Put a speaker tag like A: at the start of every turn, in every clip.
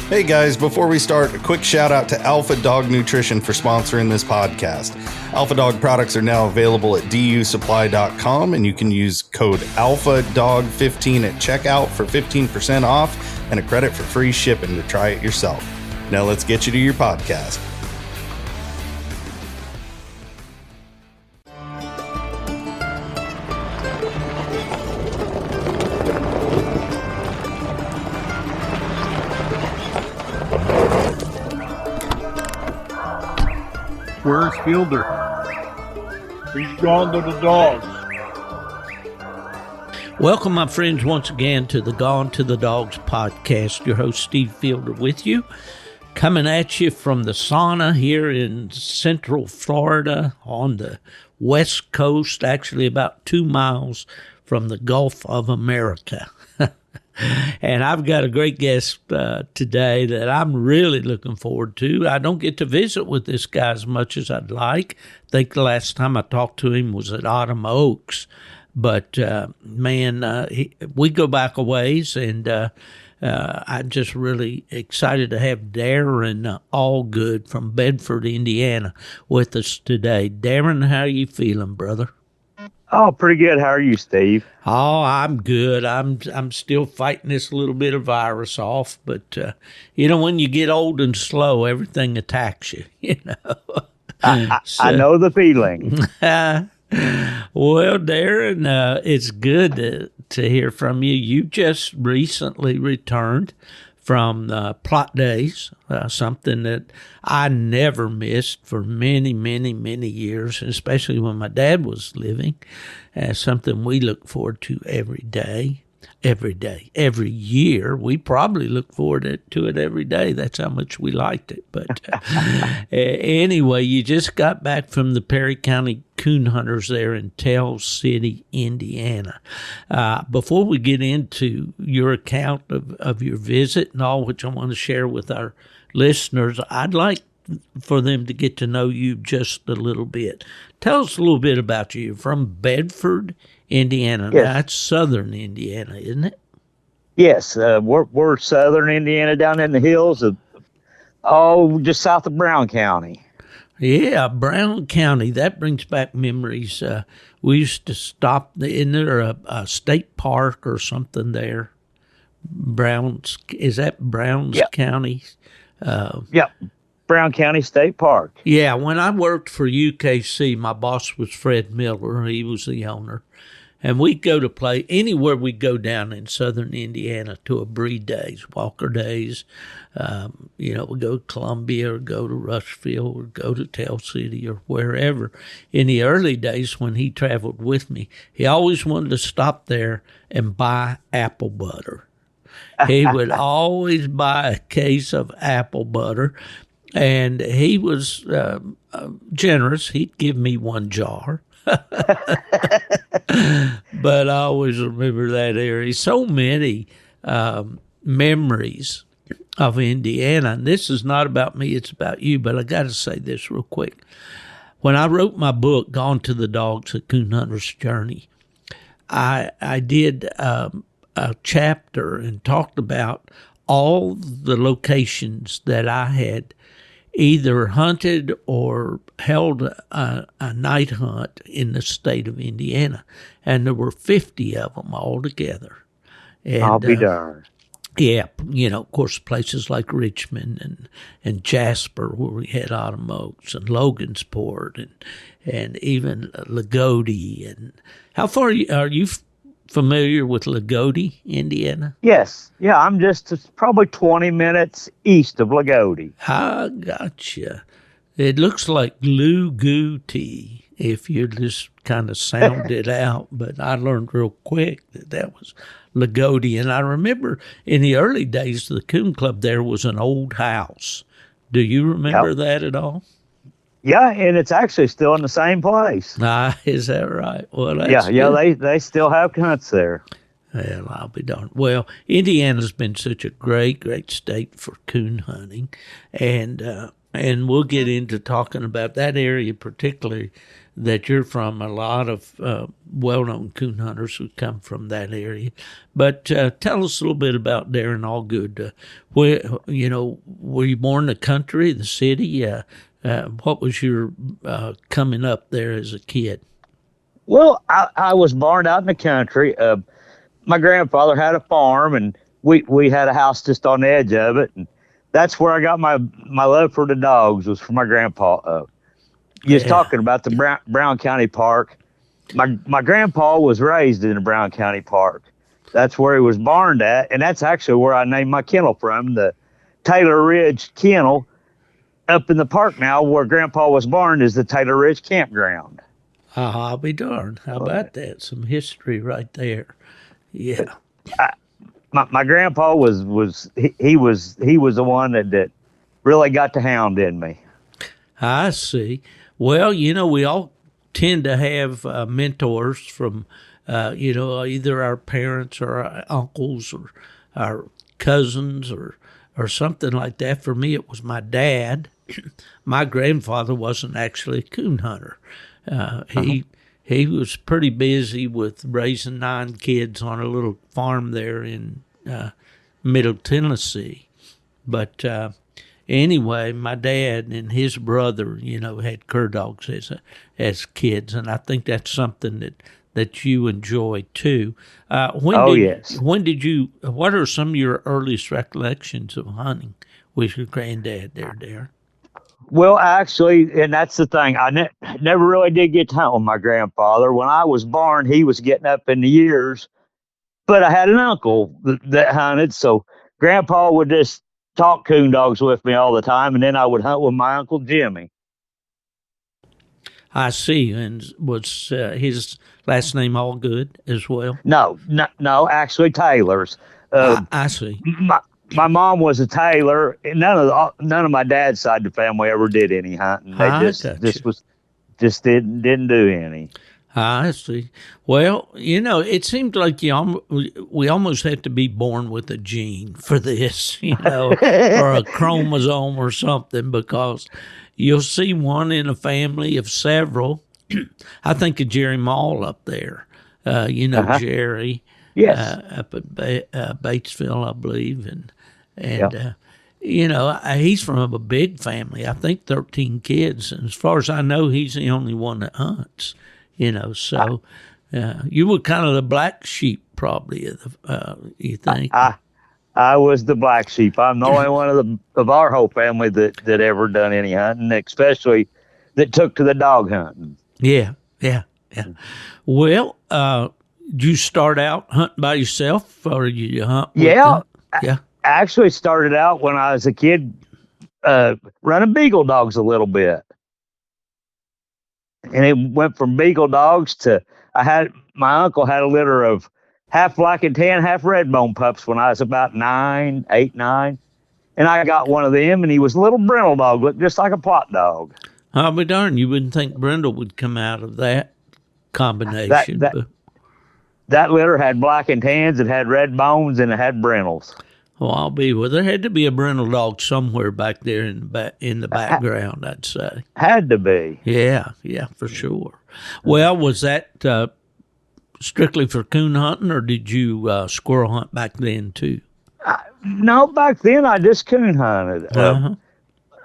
A: Hey guys, before we start, a quick shout out to Alpha Dog Nutrition for sponsoring this podcast. Alpha Dog products are now available at dusupply.com, and you can use code ALPHADOG15 at checkout for 15% off and a credit for free shipping to try it yourself. Now let's get you to your podcast.
B: Where's Fielder? He's gone to the dogs.
C: Welcome, my friends, once again to the Gone to the Dogs podcast. Your host, Steve Fielder, with you. Coming at you from the sauna here in Central Florida on the West Coast, actually about 2 miles from the Gulf of America. And I've got a great guest today that I'm really looking forward to. I don't get to visit with this guy as much as I'd like. I think the last time I talked to him was at Autumn Oaks. But, we go back a ways, and I'm just really excited to have Darren Allgood from Bedford, Indiana, with us today. Darren, how are you feeling, brother?
D: Oh, pretty good. How are you, Steve?
C: Oh, I'm good. I'm still fighting this little bit of virus off, but when you get old and slow, everything attacks you.
D: I know the feeling.
C: Well, Darren, it's good to hear from you. You just recently returned from Plott Days, something that I never missed for many, many, many years, especially when my dad was living, something we look forward to every year. We probably look forward to it every day. That's how much we liked it. But anyway, you just got back from the Perry County Coon Hunters there in Tell City, Indiana. Before we get into your account of your visit and all, which I want to share with our listeners, I'd like for them to get to know you just a little bit. Tell us a little bit about you. You're from Bedford, Indiana.
D: Yes.
C: That's southern Indiana, isn't it?
D: Yes, we're southern Indiana, down in the hills of, just south of Brown County.
C: Yeah, Brown County. That brings back memories. We used to stop. Isn't there a state park or something there? Is that Browns
D: Yep.
C: County?
D: Yep, Brown County State Park.
C: Yeah, when I worked for UKC, my boss was Fred Miller. He was the owner. And we'd go to play anywhere we go down in southern Indiana to a breed days, Walker Days. We go to Columbia or go to Rushville or go to Tell City or wherever. In the early days when he traveled with me, he always wanted to stop there and buy apple butter. He would always buy a case of apple butter, and he was generous. He'd give me one jar. But I always remember that area. So many memories of Indiana. And this is not about me, it's about you. But I got to say this real quick. When I wrote my book, Gone to the Dogs, A Coon Hunter's Journey, I did a chapter and talked about all the locations that I had either hunted or held a night hunt in the state of Indiana. And there were 50 of them altogether. And,
D: I'll be darned.
C: Yeah, of course, places like Richmond and Jasper, where we had Autumn Oaks, and Logansport, and even Lagodi. And how far are you familiar with Lagodi, Indiana?
D: Yes. Yeah, I'm just probably 20 minutes east of Lagodi.
C: I gotcha. It looks like Lugooty if you just kind of sound it out, but I learned real quick that was Lagodi. And I remember in the early days, the Coon Club there was an old house. Do you remember that at all?
D: Yeah, and it's actually still in the same place.
C: Is that right? Well, that's
D: good. They still have hunts there.
C: Well, I'll be darned. Well, Indiana's been such a great, great state for coon hunting, and and we'll get into talking about that area particularly that you're from. A lot of well-known coon hunters who come from that area. But tell us a little bit about Darren Allgood. Where, were you born in the country, the city? What was your coming up there as a kid?
D: Well, I was born out in the country. My grandfather had a farm, and we had a house just on the edge of it, and that's where I got my love for the dogs, was from my grandpa. You was talking about the Brown County Park. My grandpa was raised in the Brown County Park. That's where he was barned at, and that's actually where I named my kennel from, the Taylor Ridge Kennel. Up in the park now, where Grandpa was born, is the Taylor Ridge Campground.
C: I'll be darned. How about that? Some history right there. Yeah.
D: My grandpa was the one that really got the hound in me.
C: I see. Well, we all tend to have mentors from, either our parents or our uncles or our cousins or something like that. For me, it was my dad. My grandfather wasn't actually a coon hunter. He was pretty busy with raising 9 kids on a little farm there in Middle Tennessee. But anyway, my dad and his brother, had cur dogs as kids, and I think that's something that you enjoy too.
D: Yes.
C: What are some of your earliest recollections of hunting with your granddad there, Darren?
D: Well, actually, and that's the thing, I never really did get to hunt with my grandfather. When I was born, he was getting up in the years, but I had an uncle that hunted, so Grandpa would just talk coon dogs with me all the time, and then I would hunt with my Uncle Jimmy.
C: I see. And was his last name Allgood as well?
D: No, actually Taylor's.
C: I see.
D: My mom was a tailor. None of my dad's side of the family ever did any hunting. They just didn't do any.
C: I see. Well, it seems like we almost have to be born with a gene for this, or a chromosome or something, because you'll see one in a family of several. I think of Jerry Mall up there. Jerry.
D: Yes.
C: Up at Batesville, I believe, and he's from a big family. I think 13 kids, and as far as I know, he's the only one that hunts. So you were kind of the black sheep, probably. You think?
D: I was the black sheep. I'm the only one of our whole family that ever done any hunting, especially that took to the dog hunting.
C: Yeah. Well, did you start out hunting by yourself, or did you hunt with them? Yeah.
D: I actually started out when I was a kid running beagle dogs a little bit. And it went from beagle dogs to my uncle had a litter of half black and tan, half red bone pups when I was about 8, 9. And I got one of them, and he was a little brindle dog, looked just like a Plott dog.
C: I'll be darned, you wouldn't think brindle would come out of that combination.
D: That litter had black and tans, it had red bones, and it had brindles.
C: Well, there had to be a brindle dog somewhere back there in the background, I'd say.
D: Had to be.
C: Yeah, for sure. Well, was that strictly for coon hunting, or did you squirrel hunt back then too?
D: No, back then I just coon hunted.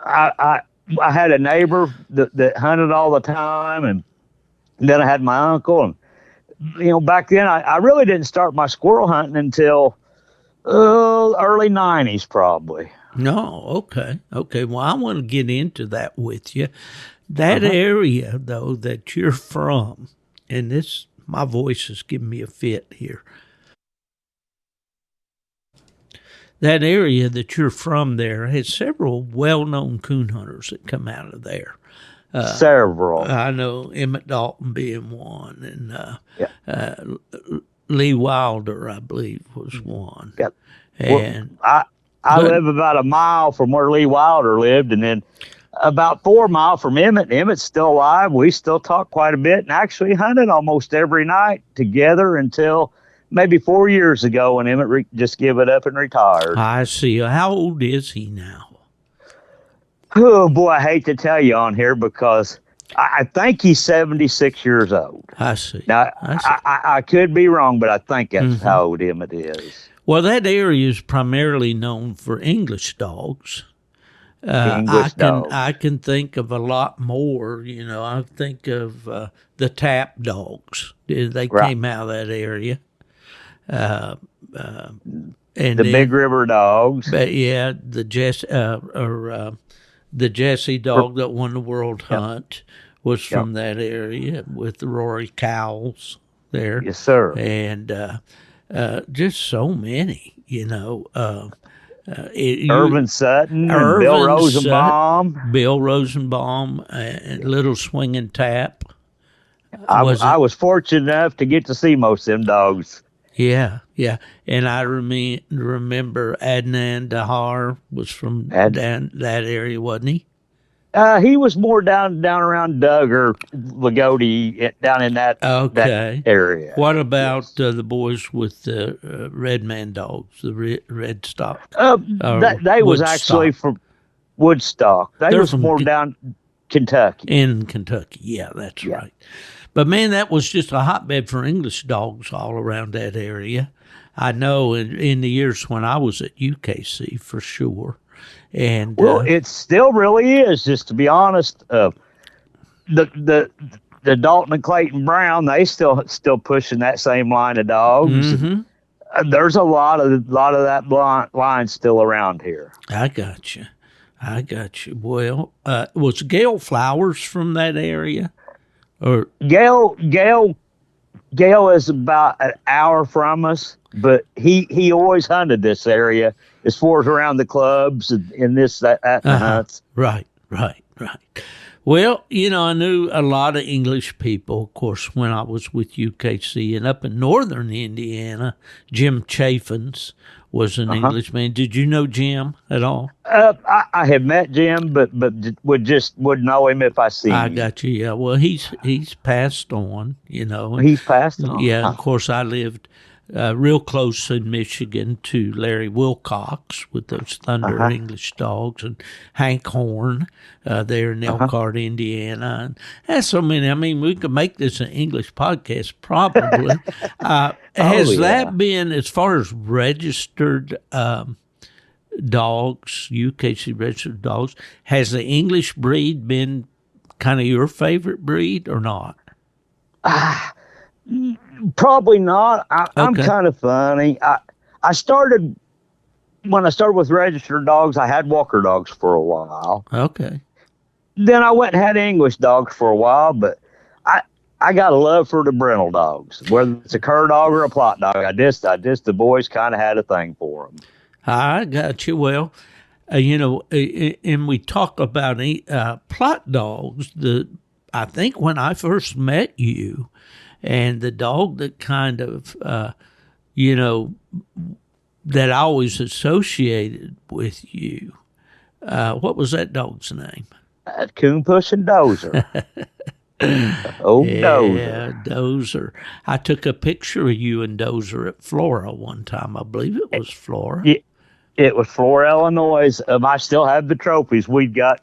D: I had a neighbor that hunted all the time, and then I had my uncle, and back then I really didn't start my squirrel hunting until early 90s probably.
C: No, okay. Well, I want to get into that with you. That area, though, that you're from, and my voice is giving me a fit here. That area that you're from there has several well-known coon hunters that come out of there.
D: Several.
C: I know Emmett Dalton being one, and Lee Wilder, I believe, was one.
D: Yep.
C: And
D: I live about a mile from where Lee Wilder lived, and then about 4 miles from Emmett. Emmett's still alive. We still talk quite a bit, and actually hunted almost every night together until maybe 4 years ago when Emmett just gave it up and retired.
C: I see. How old is he now?
D: Oh boy, I hate to tell you on here because I think he's 76 years old.
C: I see.
D: Now
C: I see.
D: I could be wrong, but I think that's
C: Mm-hmm.
D: how old him it is.
C: Well, that area is primarily known for English dogs.
D: English dogs.
C: I can think of a lot more. You know, I think of the tap dogs. They
D: Right.
C: came out of that area. And
D: The
C: then,
D: Big River dogs.
C: but yeah, the Jesse dog that won the World Hunt was from that area with the Rory Cowles there.
D: Yes, sir.
C: And just so many, you know.
D: Irvin Sutton, and
C: Irvin
D: Bill Rosenbaum.
C: Sutton, Bill Rosenbaum, and Little Swinging Tap.
D: I was fortunate enough to get to see most of them dogs.
C: Yeah, yeah. And I remember Adnan Dahar was from down that area, wasn't he?
D: He was more down around Doug or Lagodi, down in that area.
C: What about the boys with the red man dogs, the red stock?
D: They was actually from Woodstock. They was more down Kentucky.
C: In Kentucky, yeah, that's right. But man, that was just a hotbed for English dogs all around that area. I know in the years when I was at UKC for sure. And
D: it still really is. Just to be honest, the Dalton and Clayton Brown, they still pushing that same line of dogs.
C: Mm-hmm.
D: There's a lot of that line still around here.
C: I got you. Well, was Gail Flowers from that area? Or
D: Gail is about an hour from us, but he always hunted this area as far as around the clubs and in that hunts.
C: Right. Well, you know, I knew a lot of English people, of course, when I was with UKC, and up in northern Indiana, Jim Chaffins was an Englishman. Did you know Jim at all?
D: I have met Jim, but would know him if I see him.
C: I got you. Yeah. Well, he's passed on. You know.
D: He's passed on.
C: Yeah. Of course, I lived real close in Michigan to Larry Wilcox with those Thunder English dogs, and Hank Horn there in Elkhart, Indiana. And that's so many. I mean, we could make this an English podcast probably. Has that been, as far as registered dogs, UKC registered dogs, has the English breed been kind of your favorite breed or not?
D: Probably not. I'm kind of funny. I started with registered dogs. I had walker dogs for a while.
C: Okay.
D: Then I went and had English dogs for a while, but I got a love for the brindle dogs, whether it's a cur dog or a Plott dog. I just the boys kind of had a thing for them.
C: I got you. Well, you know, and we talk about Plott dogs. I think when I first met you, and the dog that kind of, you know, that I always associated with you, what was that dog's name?
D: Coon pushing Dozer. Dozer.
C: Yeah, Dozer. I took a picture of you and Dozer at Flora one time. I believe it was Flora.
D: It was Flora, Illinois. I still have the trophies. We got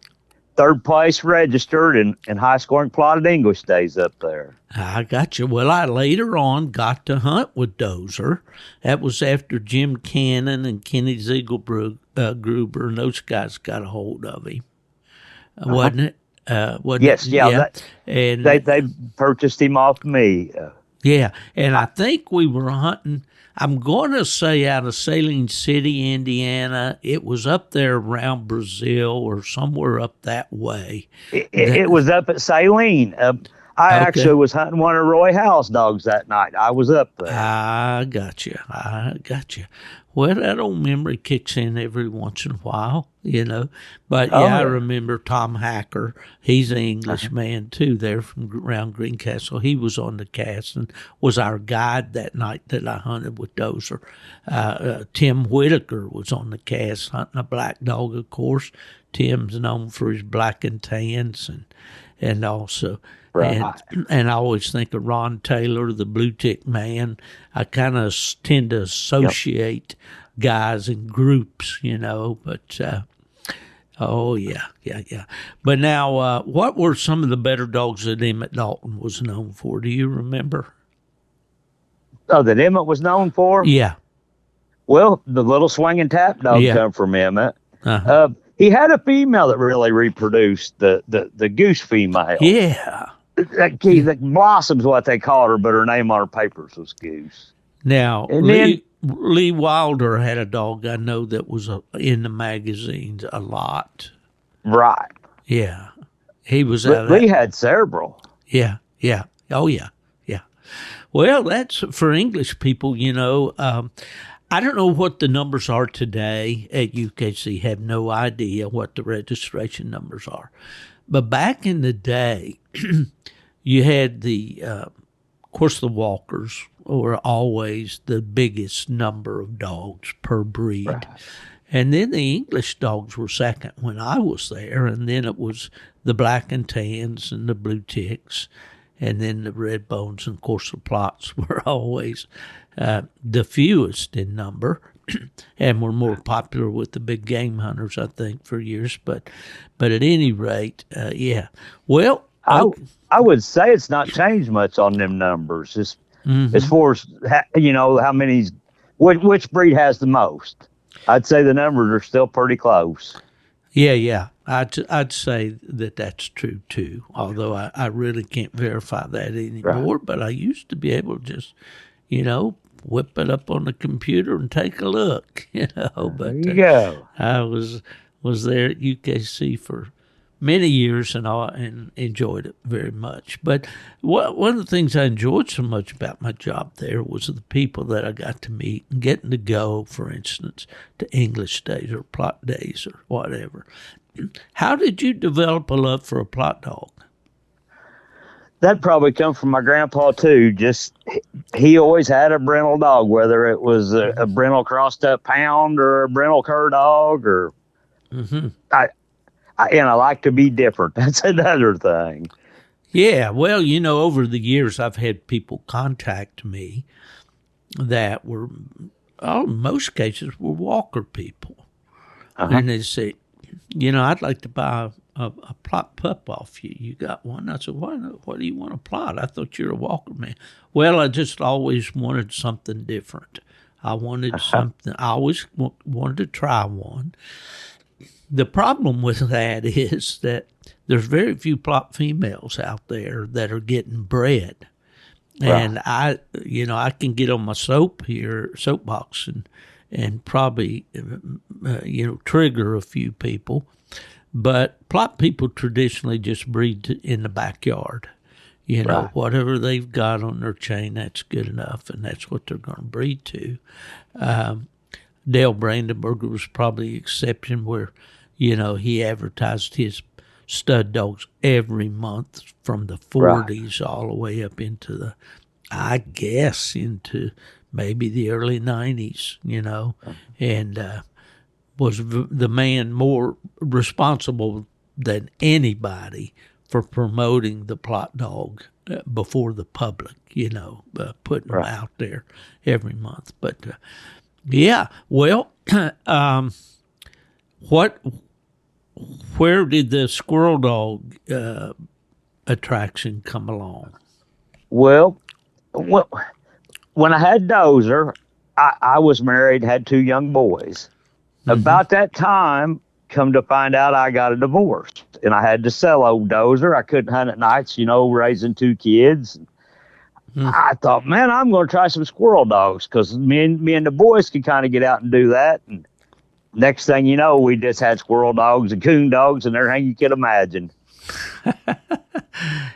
D: third place registered and high scoring plotted English days up there.
C: I got you. Well, I later on got to hunt with Dozer. That was after Jim Cannon and Kenny Ziegelgruber and those guys got a hold of him, wasn't it?
D: Yes, yeah. And they purchased him off me.
C: Yeah, and I think we were hunting. I'm going to say out of Saline City, Indiana. It was up there around Brazil or somewhere up that way.
D: It was up at Saline. I actually was hunting one of Roy Howe's dogs that night. I was up there.
C: I got you. Well, that old memory kicks in every once in a while, you know. But, I remember Tom Hacker. He's an English man, too, there from around Greencastle. He was on the cast and was our guide that night that I hunted with Dozer. Tim Whitaker was on the cast hunting a black dog, of course. Tim's known for his black and tans and also... Right. And I always think of Ron Taylor, the blue tick man. I kind of tend to associate guys in groups, you know. But Oh, yeah. But now, what were some of the better dogs that Emmett Dalton was known for? Do you remember?
D: Oh, that Emmett was known for?
C: Yeah.
D: Well, the little swinging tap dog come from Emmett.
C: Uh-huh.
D: He had a female that really reproduced the goose female.
C: Yeah.
D: The Blossom's what they called her, but her name on her papers was Goose.
C: Now,
D: And then,
C: Lee Wilder had a dog I know that was in the magazines a lot.
D: right.
C: Yeah. He was out of
D: Lee
C: that.
D: had several.
C: Yeah. Oh, yeah. Well, that's for English people, I don't know what the numbers are today at UKC. Have no idea what the registration numbers are. But back in the day, you had of course, the walkers were always the biggest number of dogs per breed.
D: Right.
C: And then the English dogs were second when I was there. And then it was the black and tans and the blue ticks. And then the red bones, and of course the Plotts were always the fewest in number, and were more popular with the big game hunters, I think, for years. But at any rate, yeah. Well,
D: I would say it's not changed much on them numbers. As far as how many, which breed has the most. I'd say the numbers are still pretty close.
C: Yeah. I'd say that's true too. Although I really can't verify that anymore. Right. But I used to be able to just, whip it up on the computer and take a look. But
D: there you go.
C: I was there at UKC for many years and enjoyed it very much. But one of the things I enjoyed so much about my job there was the people that I got to meet and getting to go, for instance, to English Days or Plott Days or whatever. How did you develop a love for a Plott dog?
D: That probably come from my grandpa too. Just he always had a brindle dog, whether it was a brindle crossed up hound or a brindle cur dog, or I like to be different. That's another thing.
C: Yeah, well, over the years I've had people contact me that were, in most cases, were walker people, and they say, I'd like to buy a Plott pup off you. You got one? I said, what do you want a Plott? I thought you were a walker man. Well, I just always wanted something different. I wanted something. I always wanted to try one. The problem with that is that there's very few Plott females out there that are getting bred. Right. And I can get on my soapbox and probably, trigger a few people. But Plott people traditionally just breed in the backyard. Right. Whatever they've got on their chain, that's good enough, and that's what they're going to breed to. Dale Brandenburger was probably the exception where, he advertised his stud dogs every month from the 40s all the way up into into maybe the early 90s, and was the man more responsible than anybody for promoting the Plott dog before the public, putting them out there every month. But, where did the squirrel dog attraction come along?
D: Well, when I had Dozer, I was married, had 2 young boys. About that time, come to find out, I got a divorce, and I had to sell old Dozer. I couldn't hunt at nights, raising 2 kids. I thought, man, I'm going to try some squirrel dogs because me and the boys could kind of get out and do that. And next thing you know, we just had squirrel dogs and coon dogs and everything you could imagine.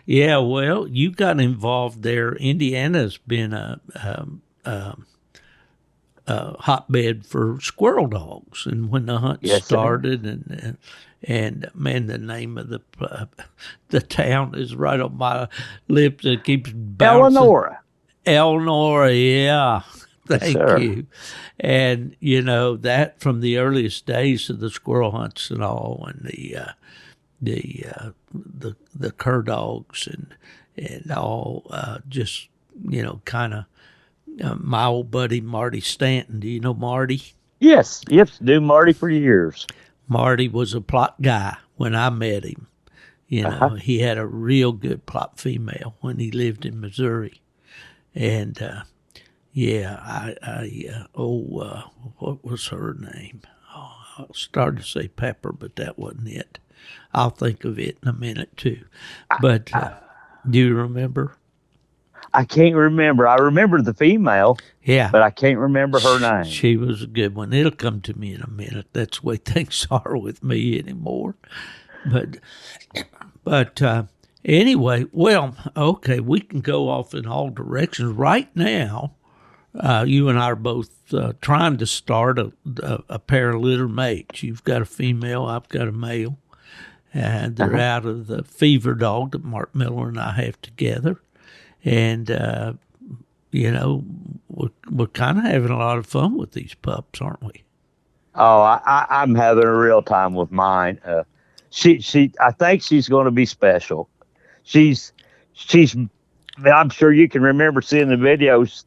C: Yeah, well, you got involved there. Indiana's been a hotbed for squirrel dogs, and when the hunt started, and man, the name of the town is right on my lips. It keeps bouncing. Eleanor, yeah. Thank you. And that from the earliest days of the squirrel hunts and all, and the cur dogs and all, just kind of. My old buddy Marty Stanton. Do you know Marty?
D: Yes, knew Marty for years.
C: Marty was a Plott guy when I met him. You know, he had a real good Plott female when he lived in Missouri. And, what was her name? Oh, I started to say Pepper, but that wasn't it. I'll think of it in a minute, too. But do you remember?
D: I can't remember. I remember the female.
C: Yeah.
D: But I can't remember her name.
C: She was a good one. It'll come to me in a minute. That's the way things are with me anymore. But anyway, well, okay, we can go off in all directions. Right now, you and I are both trying to start a pair of litter mates. You've got a female, I've got a male. And they're out of the fever dog that Mark Miller and I have together. And, we're kind of having a lot of fun with these pups, aren't we?
D: Oh, I'm having a real time with mine. I think she's going to be special. She's. I'm sure you can remember seeing the videos.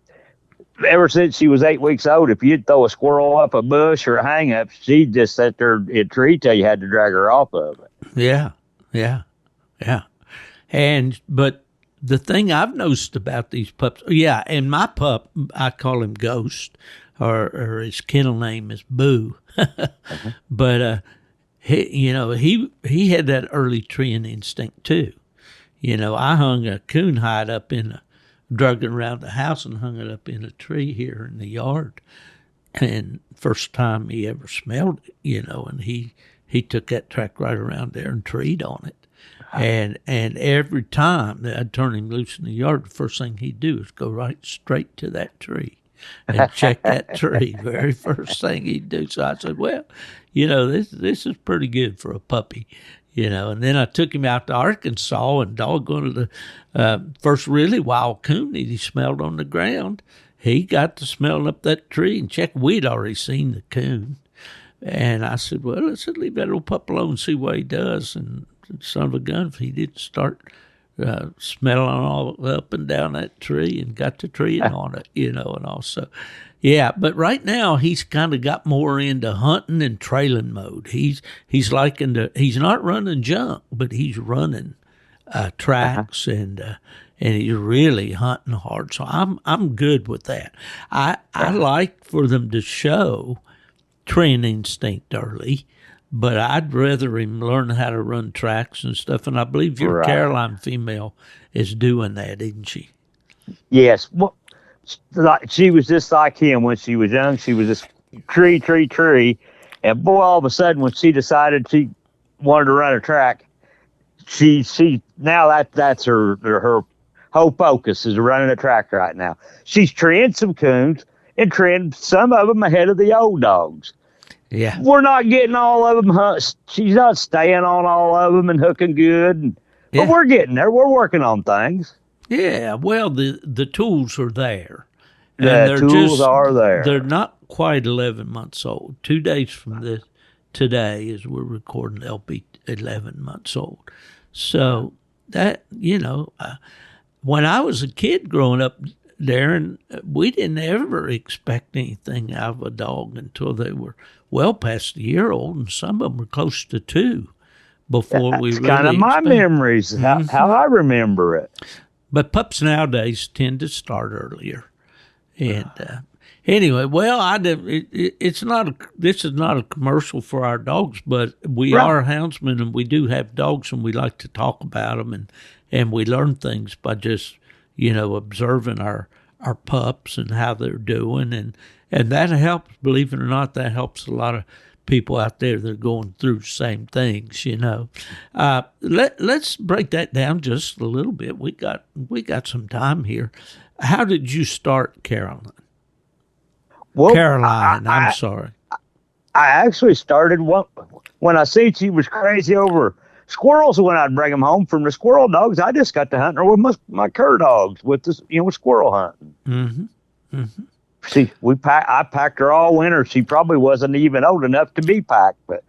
D: Ever since she was 8 weeks old, if you'd throw a squirrel up a bush or a hang up, she'd just sit there in a tree till you had to drag her off of it.
C: Yeah. But the thing I've noticed about these pups, and my pup, I call him Ghost, or his kennel name is Boo. But he had that early treeing instinct too. I hung a coon hide up drug it around the house and hung it up in a tree here in the yard. And first time he ever smelled it, and he took that track right around there and treed on it. And every time that I'd turn him loose in the yard, the first thing he'd do is go right straight to that tree and check that tree. Very first thing he'd do. So I said, well, this is pretty good for a puppy. And then I took him out to Arkansas, and doggone the first really wild coon that he smelled on the ground, he got to smelling up that tree and check. We'd already seen the coon. And I said, well, let's leave that little pup alone and see what he does. And son of a gun, if he didn't start smelling all up and down that tree and got to treeing on it, and also. Yeah, but right now he's kind of got more into hunting and trailing mode. He's he's not running junk, but he's running tracks and he's really hunting hard. So I'm good with that. I like for them to show treeing instinct early, but I'd rather him learn how to run tracks and stuff. And I believe your Caroline female is doing that, isn't she?
D: Yes. Well, she was just like him when she was young. She was just tree. And boy, all of a sudden, when she decided she wanted to run a track, she now that's her whole focus is running a track right now. She's treeing some coons and treeing some of them ahead of the old dogs.
C: Yeah.
D: We're not getting all of them. She's not staying on all of them and hooking good. But we're getting there. We're working on things. Yeah,
C: well, the tools are there.
D: The tools are there.
C: They're not quite 11 months old. 2 days from today, as we're recording, they'll be 11 months old. So that, when I was a kid growing up, Darren, we didn't ever expect anything out of a dog until they were well past a year old, and some of them were close to 2 before we really
D: kind of my memories, how I remember it.
C: But pups nowadays tend to start earlier. And anyway, well, this is not a commercial for our dogs, but we are houndsmen, and we do have dogs, and we like to talk about them, and we learn things by just, observing our pups and how they're doing, and that helps. Believe it or not, that helps a lot of people out there that are going through the same things, Let's break that down just a little bit. We got some time here. How did you start, Caroline?
D: Well,
C: Caroline, I'm sorry.
D: I actually started when I seen she was crazy over squirrels. When I'd bring them home from the squirrel dogs, I just got to hunting her with my cur dogs with this, with squirrel hunting.
C: Mm-hmm. Mm-hmm.
D: I packed her all winter. She probably wasn't even old enough to be packed, but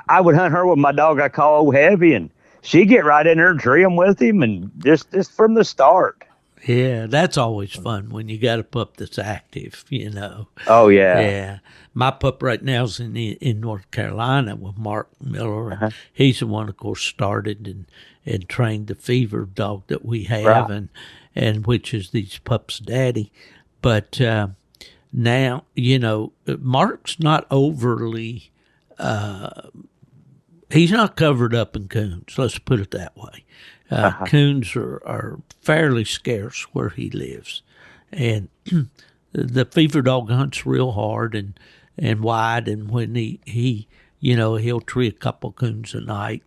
D: I would hunt her with my dog I call Old Heavy, and she'd get right in there and tree them with him, and just from the start.
C: Yeah, that's always fun when you got a pup that's active, you know.
D: Oh yeah.
C: Yeah. My pup right now is in North Carolina with Mark Miller, and he's the one, of course, started and trained the fever dog that we have,
D: Right.
C: and which is these pups' daddy. But now, you know, Mark's not overly, he's not covered up in coons, let's put it that way. Coons are fairly scarce where he lives, and the fever dog hunts real hard and wide. And when he you know, he'll tree a couple coons a night.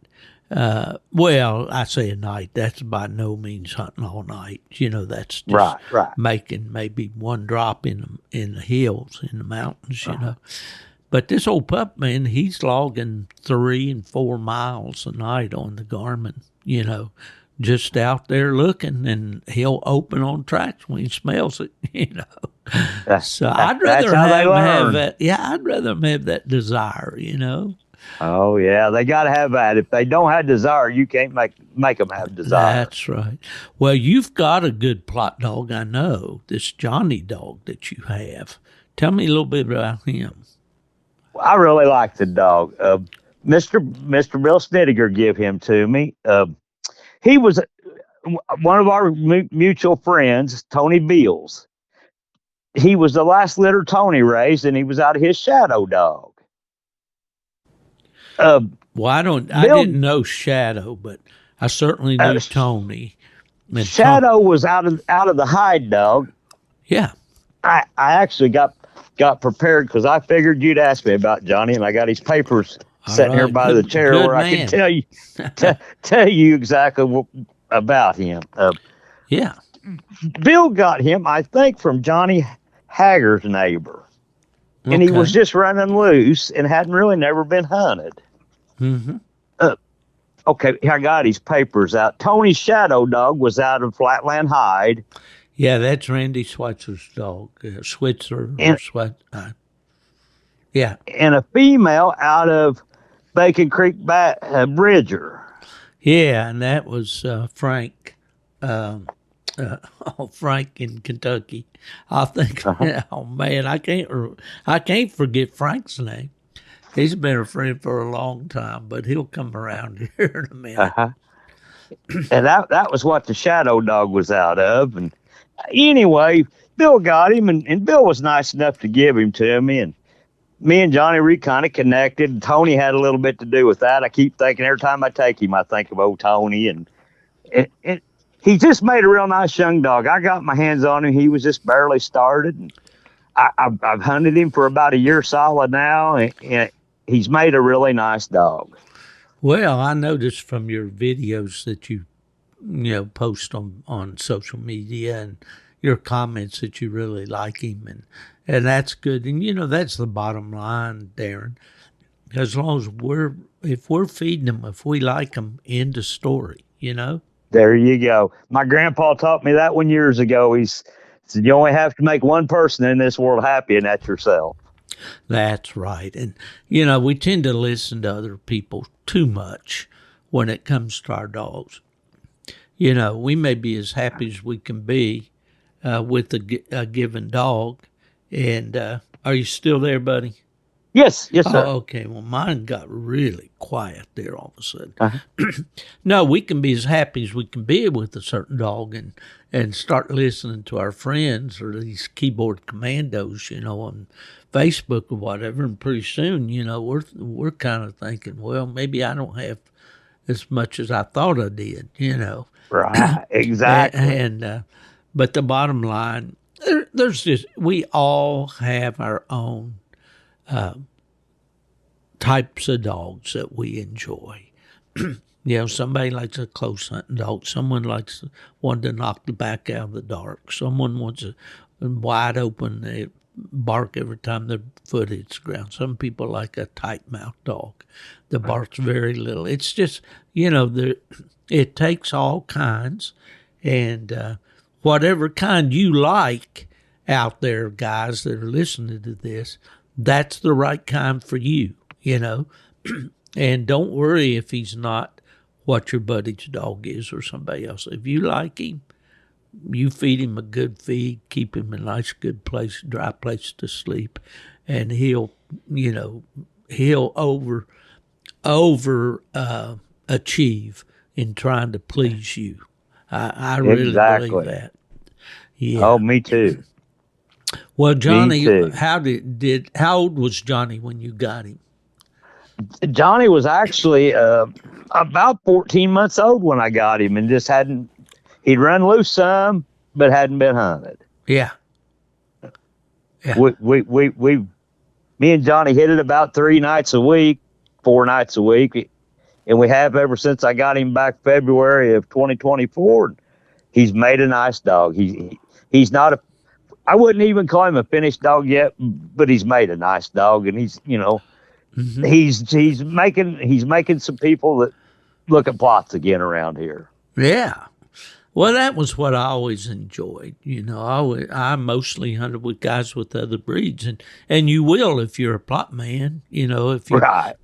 C: Well, I say a night. That's by no means hunting all night. You know, that's just
D: Right.
C: making maybe one drop in the hills, in the mountains. You know. But this old pup, man, he's logging 3 and 4 miles a night on the Garmin, you know, just out there looking, and he'll open on tracks when he smells it, you know. So I'd rather have that. Yeah, I'd rather have that desire, you know.
D: Oh yeah, they got to have that. If they don't have desire, you can't make them have desire.
C: That's right. Well, you've got a good Plott dog, I know, this Johnny dog that you have. Tell me a little bit about him.
D: I really like the dog. Mr. Bill Snittiger gave him to me. He was one of our mutual friends, Tony Beals. He was the last litter Tony raised, and he was out of his shadow dog.
C: Well, I didn't know Shadow, but I certainly knew Tony. And
D: Shadow was out of the hide dog.
C: Yeah.
D: I actually got prepared because I figured you'd ask me about Johnny, and I got his papers sitting here by the chair where I can tell you tell you exactly about him.
C: Yeah.
D: Bill got him, I think, from Johnny Hager's neighbor, and he was just running loose and hadn't really never been hunted.
C: Mm-hmm.
D: Okay, I got his papers out. Tony's shadow dog was out of Flatland Hide.
C: Yeah, that's Randy Schweitzer's dog, Switzer. Yeah.
D: And a female out of Bacon Creek Bridger.
C: Yeah, and that was Frank. Frank in Kentucky. I think. Oh man, I can't forget Frank's name. He's been a friend for a long time, but he'll come around here in a minute.
D: And that was what the shadow dog was out of. And anyway, Bill got him, and Bill was nice enough to give him to me. And me and Johnny Reed kind of connected. And Tony had a little bit to do with that. I keep thinking every time I take him, I think of old Tony. And he just made a real nice young dog. I got my hands on him. He was just barely started. And I've hunted him for about a year solid now. And he's made a really nice dog.
C: Well, I noticed from your videos that you post on social media and your comments that you really like him, and that's good. And that's the bottom line, Darren. As long as if we're feeding him, if we like him, end of story.
D: There you go. My grandpa taught me that one years ago. He said, "You only have to make one person in this world happy, and that's yourself."
C: That's right. And, we tend to listen to other people too much when it comes to our dogs. We may be as happy as we can be with a given dog. And are you still there, buddy?
D: Yes, sir.
C: Oh, okay. Well, mine got really quiet there all of a sudden. No, we can be as happy as we can be with a certain dog and start listening to our friends or these keyboard commandos, on Facebook or whatever. And pretty soon, we're kind of thinking, well, maybe I don't have as much as I thought I did,
D: Right, exactly.
C: And but the bottom line, we all have our own types of dogs that we enjoy. Somebody likes a close hunting dog. Someone likes one to knock the back out of the dark. Someone wants a wide open, they bark every time their foot hits the ground. Some people like a tight mouth dog that barks very little. It's just, it takes all kinds, and whatever kind you like out there, guys that are listening to this, that's the right kind for you, and don't worry if he's not what your buddy's dog is or somebody else. If you like him, You feed him a good feed, keep him in a nice, good place, dry place to sleep, and he'll over achieve in trying to please you. I really believe
D: Exactly.
C: that. Yeah.
D: Oh, me too.
C: Well, Johnny,
D: too.
C: how old was Johnny when you got him?
D: Johnny was actually about 14 months old when I got him, and he'd run loose some, but hadn't been hunted.
C: Yeah. Yeah.
D: Me and Johnny hit it about 4 nights a week, and we have ever since I got him back February of 2024. He's made a nice dog. He's not I wouldn't even call him a finished dog yet, but he's made a nice dog, and he's making some people that look at Plotts again around here.
C: Yeah. Well, that was what I always enjoyed. I mostly hunted with guys with other breeds, and you will if you're a Plott man. If you
D: Right.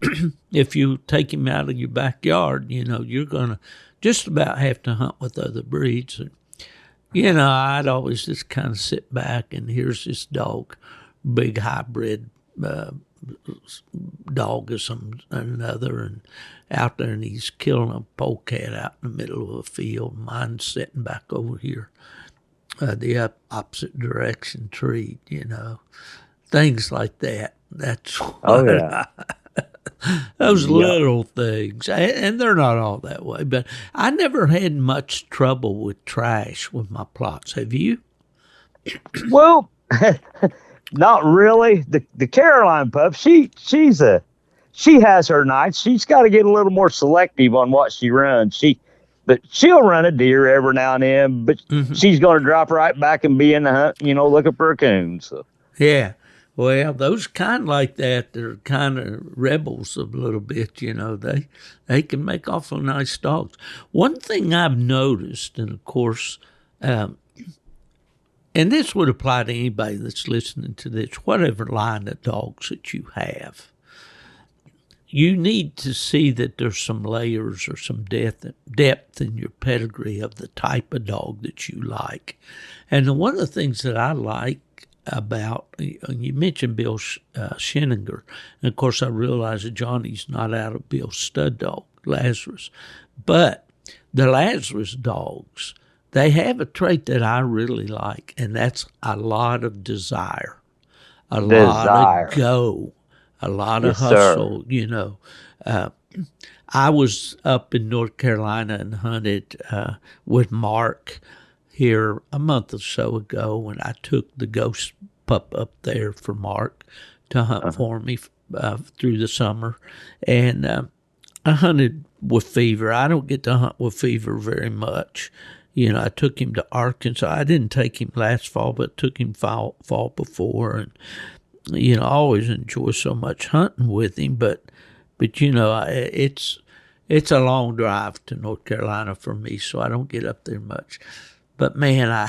C: if you take him out of your backyard, you're gonna just about have to hunt with other breeds. And I'd always just kind of sit back and here's this dog, big hybrid dog or another, and out there, and he's killing a polecat out in the middle of a field. Mine's sitting back over here, the opposite direction tree. Things like that. That's those little things, and they're not all that way. But I never had much trouble with trash with my Plotts. Have you?
D: Well, not really. The Caroline pup, she has her nights. She's got to get a little more selective on what she runs. But she'll run a deer every now and then. But she's going to drop right back and be in the hunt, looking for a coon. So
C: yeah. Well, those kind like that, they're kind of rebels a little bit, They can make awful nice dogs. One thing I've noticed, and of course, and this would apply to anybody that's listening to this, whatever line of dogs that you have, you need to see that there's some layers or some depth in your pedigree of the type of dog that you like. And one of the things that I like about, you mentioned Bill Scheninger, and of course I realize that Johnny's not out of Bill's stud dog, Lazarus, but the Lazarus dogs, they have a trait that I really like, and that's a lot of desire, a lot of go, a lot of hustle, I was up in North Carolina and hunted with Mark here a month or so ago when I took the ghost pup up there for Mark to hunt for me through the summer. And I hunted with Fever. I don't get to hunt with Fever very much. I took him to Arkansas. I didn't take him last fall, but took him fall before. And, I always enjoy so much hunting with him. But it's a long drive to North Carolina for me, so I don't get up there much. But man,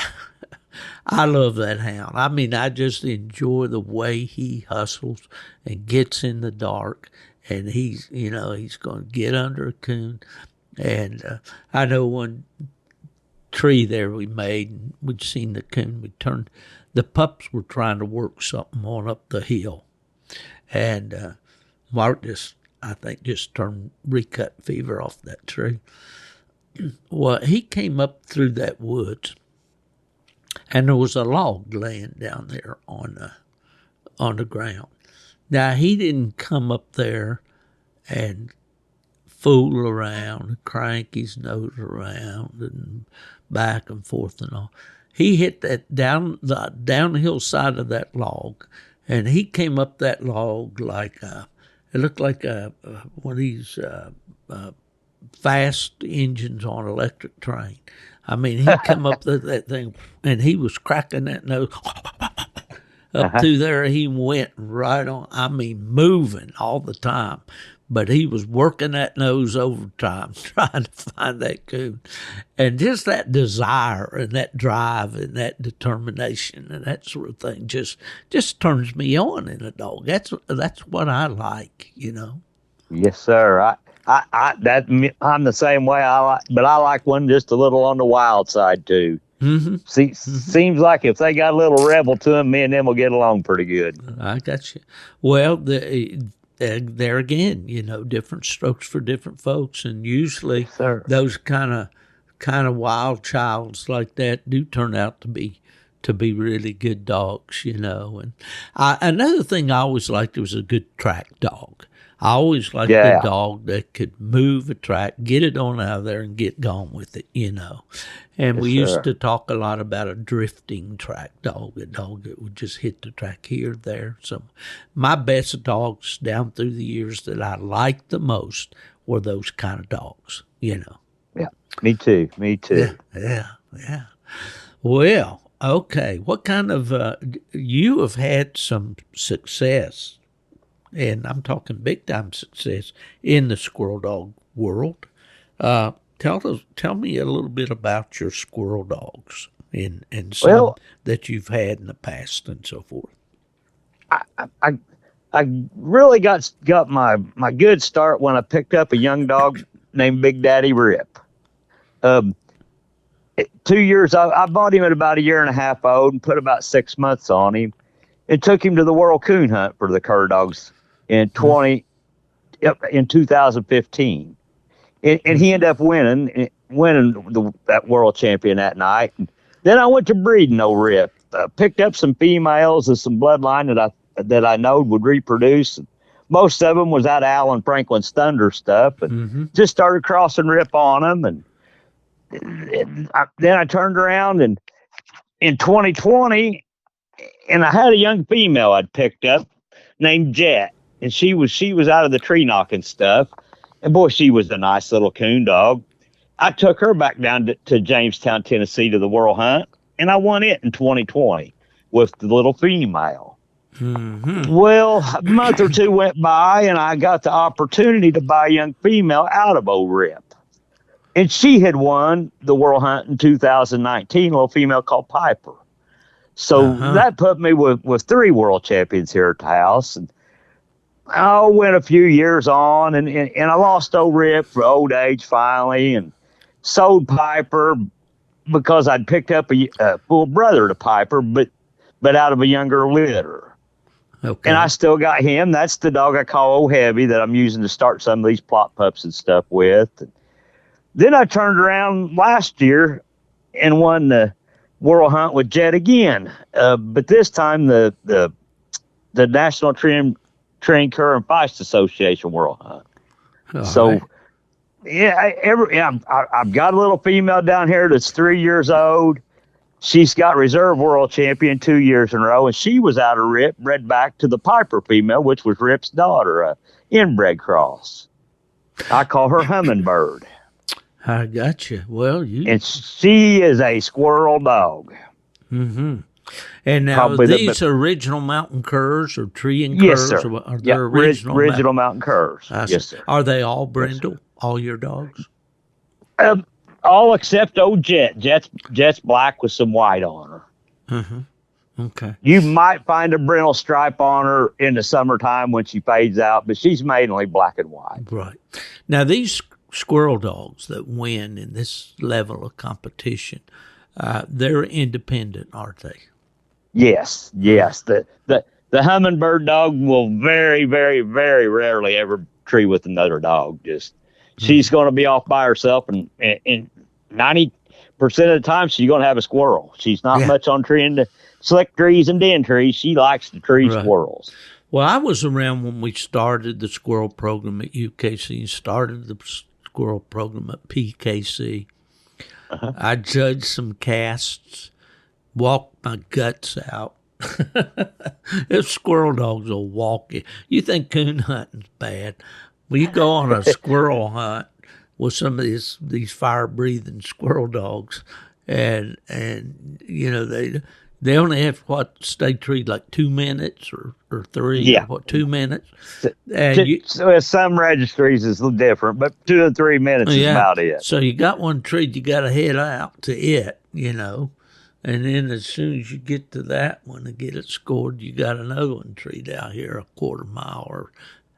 C: I love that hound. I mean, I just enjoy the way he hustles and gets in the dark, and he's going to get under a coon. And I know one tree there we made, and we'd seen the coon. The pups were trying to work something on up the hill, and Mark just turned recut Fever off that tree. Well, he came up through that woods, and there was a log laying down there on the ground. Now, he didn't come up there and fool around and crank his nose around and back and forth and all. He hit that down the downhill side of that log, and he came up that log like it looked like one of these fast engines on an electric train. I mean, he come up that thing, and he was cracking that nose up through there. He went right on. I mean, moving all the time, but he was working that nose overtime trying to find that coon. And just that desire and that drive and that determination and that sort of thing just turns me on in a dog. That's what I like,
D: Yes, sir. I'm the same way. But I like one just a little on the wild side too. Seems like if they got a little rebel to them, me and them will get along pretty good.
C: I got you. Well, there again, different strokes for different folks, and usually those kind of wild childs like that do turn out to be really good dogs, And another thing I always liked was a good track dog. I always liked a dog that could move a track, get it on out of there, and get gone with it, And we used to talk a lot about a drifting track dog, a dog that would just hit the track here or there. So my best dogs down through the years that I liked the most were those kind of dogs,
D: Yeah, me too.
C: Yeah. Well, okay. What kind of, you have had some success, and I'm talking big time success in the squirrel dog world. Tell me a little bit about your squirrel dogs and some that you've had in the past and so forth.
D: I really got my good start when I picked up a young dog named Big Daddy Rip. 2 years, I bought him at about 1.5 years old and put about 6 months on him, and took him to the World Coon Hunt for the cur dogs in 2015, and he ended up winning that world champion that night. And then I went to breeding old Rip, picked up some females and some bloodline that I knowed would reproduce. Most of them was out of Alan Franklin's Thunder stuff, and just started crossing Rip on them. And then I turned around and in 2020, and I had a young female I'd picked up named Jet, and she was out of the tree knocking stuff, and boy, she was a nice little coon dog. I took her back down to Jamestown, Tennessee, to the World Hunt, and I won it in 2020 with the little female. Well, a month or two went by, and I got the opportunity to buy a young female out of old Rip. And she had won the World Hunt in 2019, a little female called Piper. So that put me with 3 world champions here at the house. And I went a few years on, and I lost old Rip for old age finally, and sold Piper because I'd picked up a full brother to Piper, but out of a younger litter. Okay. And I still got him. That's the dog I call Old Heavy that I'm using to start some of these Plott pups and stuff with. And then I turned around last year and won the World Hunt with Jet again. But this time the National Trained Cur and Feist Association World Hunt. Right. I've got a little female down here that's 3 years old. She's got reserve world champion 2 years in a row, and she was out of Rip, bred back to the Piper female, which was Rip's daughter, inbred cross. I call her Hummingbird.
C: I got you. Well,
D: and she is a squirrel dog.
C: And now, are these original mountain curs or treeing curs?
D: Yes, sir.
C: Are they original
D: mountain curs? Yes, sir.
C: Are they all brindle? Yes, all your dogs?
D: All except old Jet. Jet's black with some white on her.
C: Okay.
D: You might find a brindle stripe on her in the summertime when she fades out, but she's mainly black and white.
C: Right. Now, these squirrel dogs that win in this level of competition, they're independent, aren't they?
D: Yes. The Hummingbird dog will very, very, very rarely ever tree with another dog. She's going to be off by herself, and 90% of the time she's going to have a squirrel. She's not much on treeing the slick trees and den trees. She likes to tree squirrels.
C: Well, I was around when we started the squirrel program at UKC, started the squirrel program at PKC. I judged some casts, walked my guts out. If squirrel dogs will walk you. You think coon hunting's bad? Well, you go on a squirrel hunt with some of these fire-breathing squirrel dogs, and they only have stay treed like 2 minutes or 3.
D: Yeah.
C: 2 minutes?
D: So some registries is a little different, but 2 or 3 minutes is about it.
C: So you got one treed, you got to head out to it, and then as soon as you get to that one and get it scored, you got another one treed out here 1/4 mile or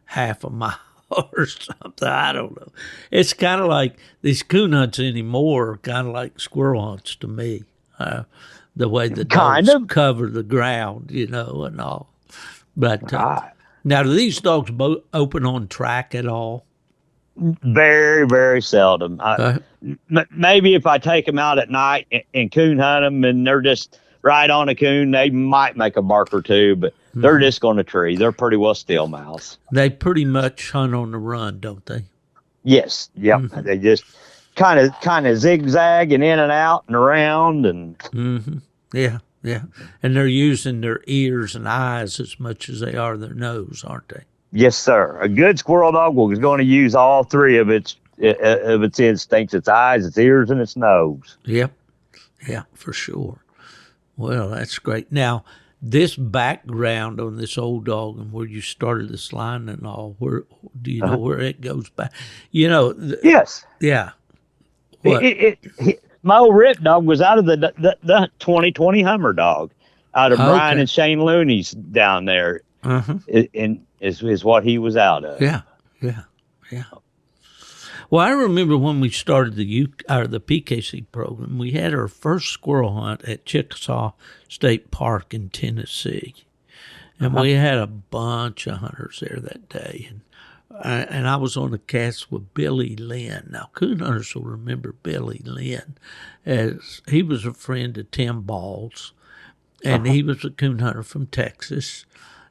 C: half a mile or something. I don't know. It's kind of like these coon hunts anymore are kind of like squirrel hunts to me. the way the
D: Kind
C: dogs
D: of.
C: cover the ground, and all. But
D: Right.
C: now, do these dogs open on track at all?
D: Very, very seldom. Maybe if I take them out at night and coon hunt them and they're just right on a coon, they might make a mark or two, but they're just going to tree. They're pretty well still mouse.
C: They pretty much hunt on the run, don't they?
D: Yes. Yep. They just kind of zigzag and in and out and around and.
C: Yeah. And they're using their ears and eyes as much as they are their nose, aren't they?
D: Yes, sir. A good squirrel dog is going to use all three of its instincts: its eyes, its ears, and its nose.
C: Yep. Yeah, for sure. Well, that's great. Now, this background on this old dog and where you started this line and all, where do you know where it goes back?
D: Yes.
C: Yeah. What?
D: My old rip dog was out of the 2020 Hummer dog, out of Brian and Shane Looney's down there. And is what he was out of.
C: Yeah. Well, I remember when we started the PKC program, we had our first squirrel hunt at Chickasaw State Park in Tennessee, and we had a bunch of hunters there that day. And I was on the cast with Billy Lynn. Now, coon hunters will remember Billy Lynn, as he was a friend of Tim Ball's, and he was a coon hunter from Texas.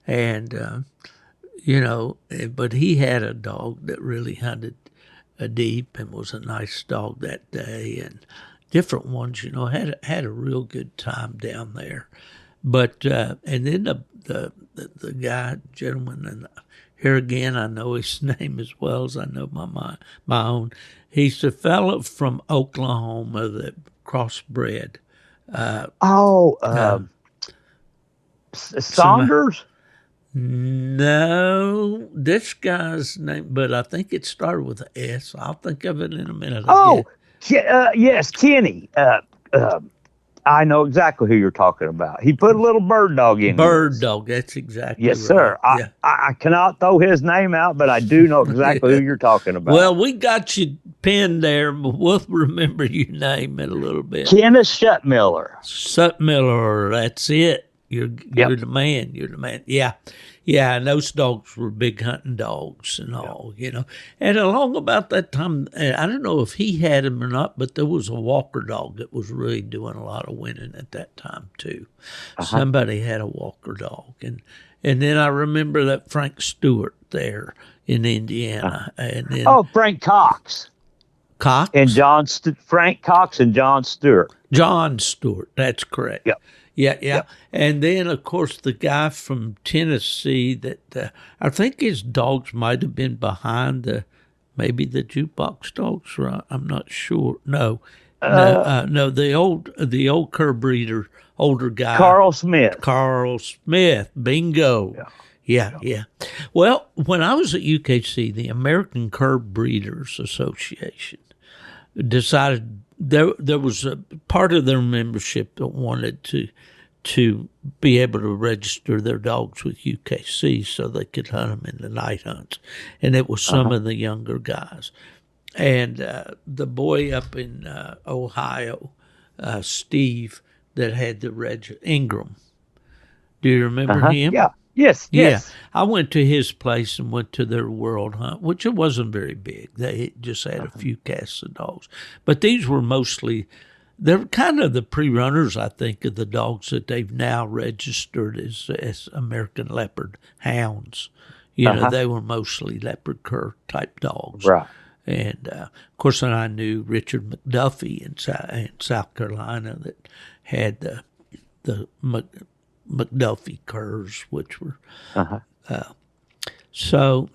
C: And, but he had a dog that really hunted deep and was a nice dog that day. And different ones, had a real good time down there. But, and then the gentleman, and here again, I know his name as well as I know my own. He's a fellow from Oklahoma that crossbred.
D: Saunders?
C: No, this guy's name, but I think it started with an S. I'll think of it in a minute.
D: Yes, Kenny. I know exactly who you're talking about. He put a little bird dog in.
C: Bird dog, that's exactly
D: yes,
C: right.
D: Sir. I cannot throw his name out, but I do know exactly who you're talking about.
C: Well, we got you pinned there, but we'll remember your name in a little bit.
D: Kenneth Shuttmiller.
C: Shuttmiller, that's it. You're the man. You're the man. Yeah. And those dogs were big hunting dogs and all, And along about that time, I don't know if he had him or not, but there was a Walker dog that was really doing a lot of winning at that time too. Somebody had a Walker dog, and then I remember that Frank Stewart there in Indiana, and then
D: Frank Cox.
C: Cox
D: and Frank Cox and John Stewart.
C: John Stewart, that's correct.
D: Yep.
C: Yeah. And then, of course, the guy from Tennessee that I think his dogs might have been behind maybe the jukebox dogs. Right? I'm not sure. No, the old cur breeder, older guy.
D: Carl Smith.
C: Bingo. Yeah. Well, when I was at UKC, the American Cur Breeders Association decided there was a part of their membership that wanted to be able to register their dogs with UKC so they could hunt them in the night hunts. And it was some of the younger guys. And the boy up in Ohio, Steve, that had the Ingram. Do you remember him?
D: Yeah. Yes.
C: Yeah. I went to his place and went to their world hunt, which it wasn't very big. They just had a few casts of dogs. But these were they're kind of the pre-runners, I think, of the dogs that they've now registered as American Leopard hounds. They were mostly leopard cur type dogs.
D: Right.
C: And, of course, I knew Richard McDuffie in South Carolina that had the McDuffie curs, which were so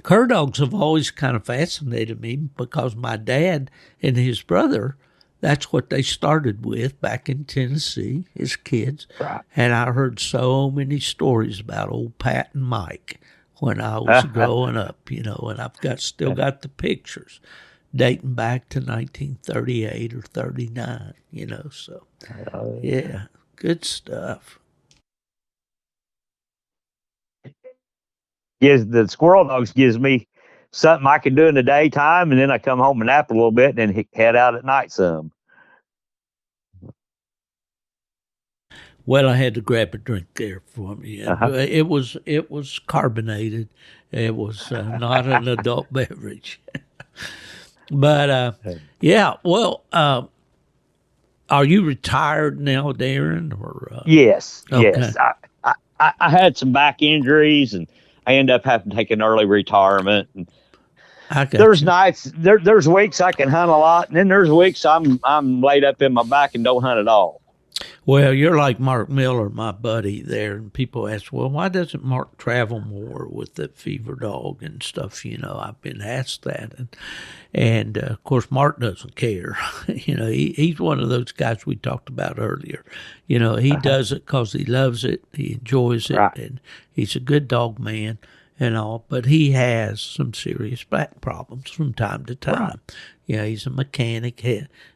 C: cur dogs have always kind of fascinated me because my dad and his brother, that's what they started with back in Tennessee as kids.
D: Right.
C: And I heard so many stories about old Pat and Mike when I was growing up, and I've still got the pictures dating back to 1938 or 39, so yeah. Good stuff.
D: The squirrel dogs gives me something I can do in the daytime, and then I come home and nap a little bit, and then head out at night some.
C: Well, I had to grab a drink there for me. It was carbonated. It was not an adult beverage. But yeah, well, are you retired now, Darren? Or
D: Yes,
C: okay.
D: yes. I had some back injuries, and I ended up having to take an early retirement. And there's nights, there's weeks I can hunt a lot, and then there's weeks I'm laid up in my back and don't hunt at all.
C: Well, you're like Mark Miller, my buddy there, and people ask, well, why doesn't Mark travel more with the fever dog and stuff? I've been asked that, and of course, Mark doesn't care. He's one of those guys we talked about earlier. He does it because he loves it, he enjoys it, and he's a good dog man and all, but he has some serious back problems from time to time. He's a mechanic.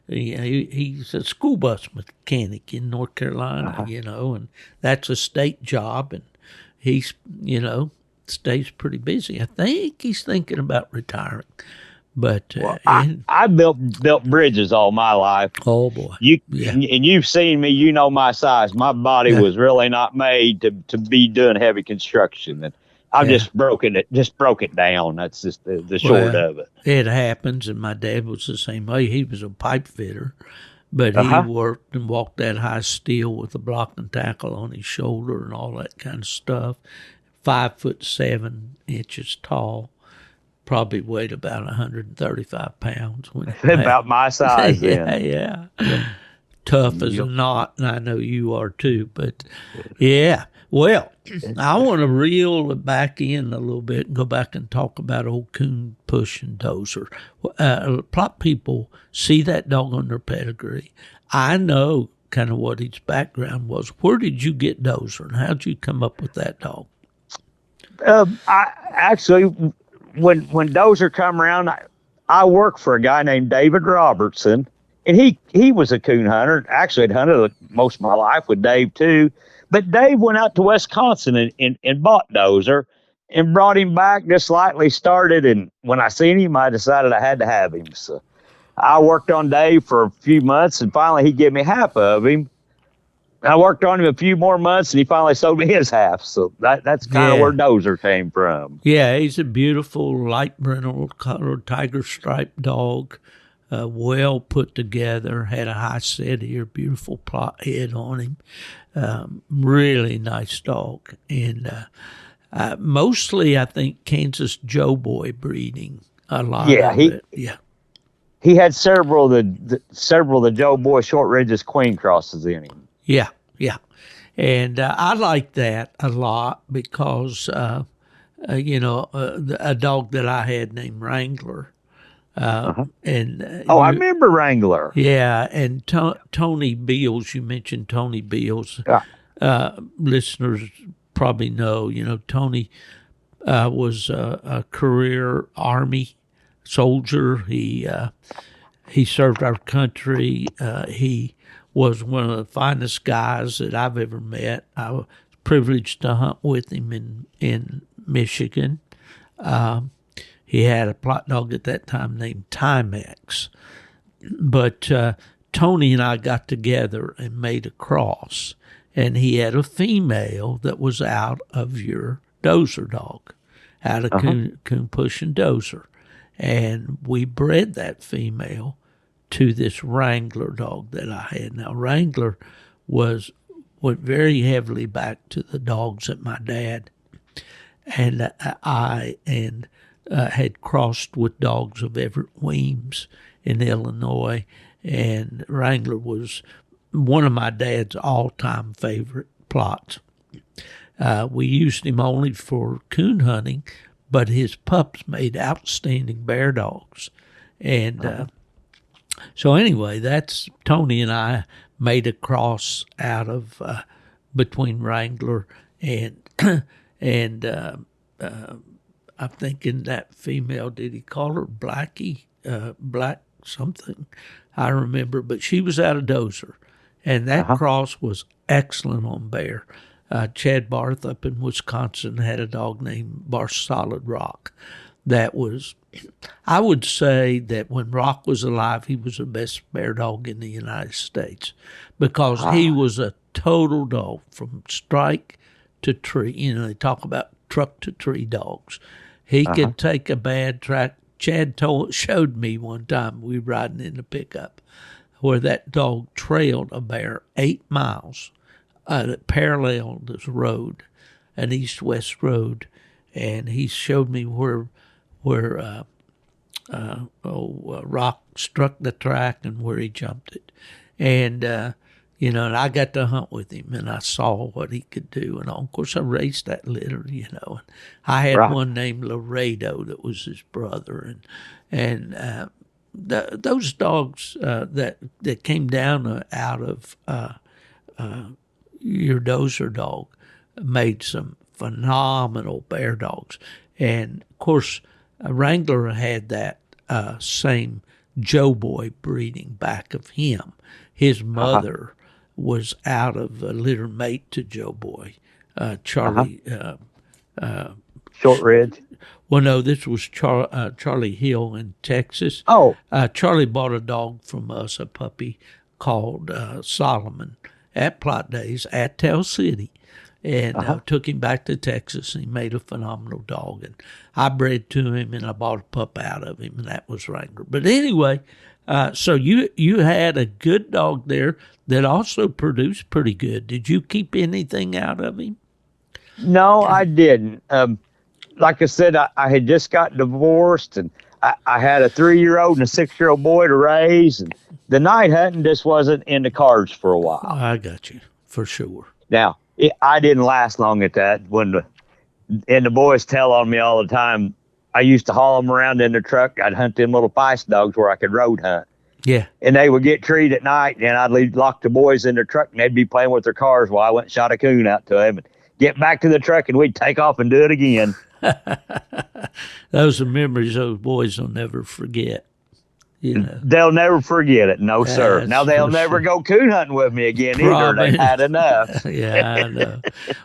C: He's a school bus mechanic in North Carolina, and that's a state job, and he's, stays pretty busy. I think he's thinking about retiring. But
D: I built bridges all my life.
C: Oh boy,
D: and you've seen me. You know my size. My body was really not made to be doing heavy construction, and I've just broke it down. That's just the short of it.
C: It happens, and my dad was the same way. He was a pipe fitter, but he worked and walked that high steel with a block and tackle on his shoulder and all that kind of stuff. 5'7" tall, probably weighed about 135 pounds.
D: About my size,
C: yeah. Tough as a knot, and I know you are too. But yeah. Well, I want to reel it back in a little bit and go back and talk about old Coon Push and Dozer. Plott people see that dog on their pedigree. I know kind of what his background was. Where did you get Dozer, and how did you come up with that dog?
D: I actually, when Dozer come around, I worked for a guy named David Robertson, and he was a coon hunter. Actually, I'd hunted most of my life with Dave too. But Dave went out to Wisconsin and bought Dozer and brought him back, just lightly started. And when I seen him, I decided I had to have him. So I worked on Dave for a few months, and finally he gave me half of him. I worked on him a few more months, and he finally sold me his half. So that's kind of where Dozer came from.
C: Yeah, he's a beautiful light brindle colored tiger striped dog. Well put together, had a high set ear, beautiful Plott head on him. Really nice dog. And mostly, I think, Kansas Joe Boy breeding. A lot of it. Yeah.
D: He had several of the Joe Boy Short Ridges Queen crosses in him.
C: Yeah. And I like that a lot because, a dog that I had named Wrangler. I remember Wrangler. Yeah, and Tony Beals, you mentioned Tony Beals. Listeners probably know, Tony was a career Army soldier. He served our country. He was one of the finest guys that I've ever met. I was privileged to hunt with him in Michigan. He had a Plott dog at that time named Timex. But Tony and I got together and made a cross. And he had a female that was out of your Dozer dog, out of Coon Push and Dozer. And we bred that female to this Wrangler dog that I had. Now, Wrangler went very heavily back to the dogs that my dad and I had crossed with dogs of Everett Weems in Illinois, and Wrangler was one of my dad's all-time favorite Plotts. We used him only for coon hunting, but his pups made outstanding bear dogs. And so anyway, that's Tony and I made a cross out of between Wrangler and I'm thinking that female, did he call her Blackie? Black something, I remember. But she was out of Dozer. And that cross was excellent on bear. Chad Barth up in Wisconsin had a dog named Bar Solid Rock. That was, I would say that when Rock was alive, he was the best bear dog in the United States because he was a total dog from strike to tree. You know, they talk about truck to tree dogs. He could take a bad track. Chad showed me one time, we were riding in the pickup, where that dog trailed a bear 8 miles that paralleled this road, an east-west road, and he showed me where rock struck the track and where he jumped it. And, you know, and I got to hunt with him, and I saw what he could do. And, of course, I raced that litter, you know. And I had one named Laredo that was his brother. And those dogs that came down out of your dozer dog made some phenomenal bear dogs. And, of course, Wrangler had that same Joe Boy breeding back of him. His mother was out of a litter mate to Joe Boy, Charlie.
D: Short Ridge.
C: Well, no, this was Charlie Hill in Texas.
D: Oh.
C: Charlie bought a dog from us, a puppy called Solomon, at Plott Days at Tell City. And took him back to Texas, and he made a phenomenal dog. And I bred to him, and I bought a pup out of him, and that was Wrangler. But anyway, so you had a good dog there that also produced pretty good. Did you keep anything out of him?
D: No, I didn't. Like I said, I had just got divorced, and I had a 3-year-old and a 6-year-old boy to raise, and the night hunting just wasn't in the cards for a while.
C: I got you, for sure.
D: Now, I didn't last long at that. And the boys tell on me all the time, I used to haul them around in the truck. I'd hunt them little feist dogs where I could road hunt.
C: Yeah.
D: And they would get treed at night, and I'd lock the boys in their truck, and they'd be playing with their cars while I went and shot a coon out to them and get back to the truck, and we'd take off and do it again.
C: Those are memories those boys will never forget. You know.
D: They'll never forget it. No, sir. Now they'll never go coon hunting with me again either. They've had enough.
C: Yeah, I know.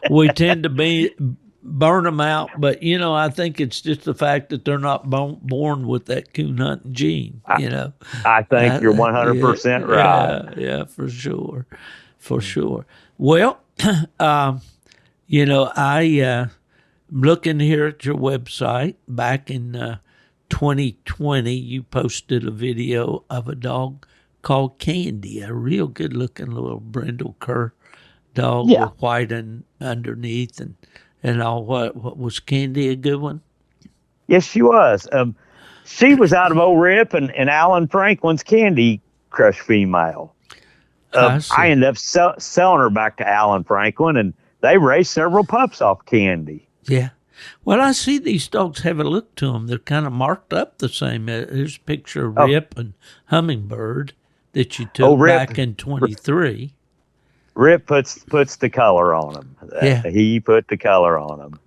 C: We tend to burn them out, but, you know, I think it's just the fact that they're not born with that coon hunting gene, you know.
D: I think you're 100% right.
C: Yeah, for sure. For sure. Well, you know, I'm looking here at your website. Back in 2020, you posted a video of a dog called Candy, a real good-looking little brindle cur dog with white underneath and all. What was Candy a good one?
D: Yes, she was. She was out of old Rip and Alan Franklin's Candy Crush female. I ended up selling her back to Alan Franklin, and they raised several pups off Candy.
C: Yeah. Well, I see these dogs have a look to them. They're kind of marked up the same. There's a picture of Rip and Hummingbird that you took back in 23.
D: Rip puts the color on them.
C: Yeah.
D: He put the color on them.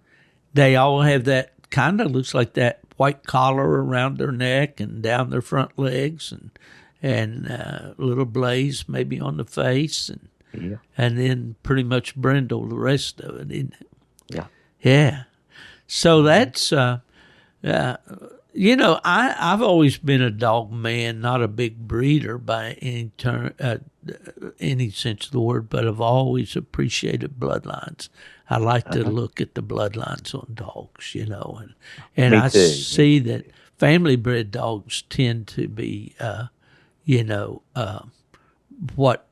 C: They all have that kind of looks like that white collar around their neck and down their front legs and little blaze maybe on the face and then pretty much brindle the rest of it, isn't it?
D: Yeah.
C: Yeah. So that's, you know, I've always been a dog man, not a big breeder by any sense of the word, but I've always appreciated bloodlines. I like to look at the bloodlines on dogs, you know, and I see that family bred dogs tend to be, you know, what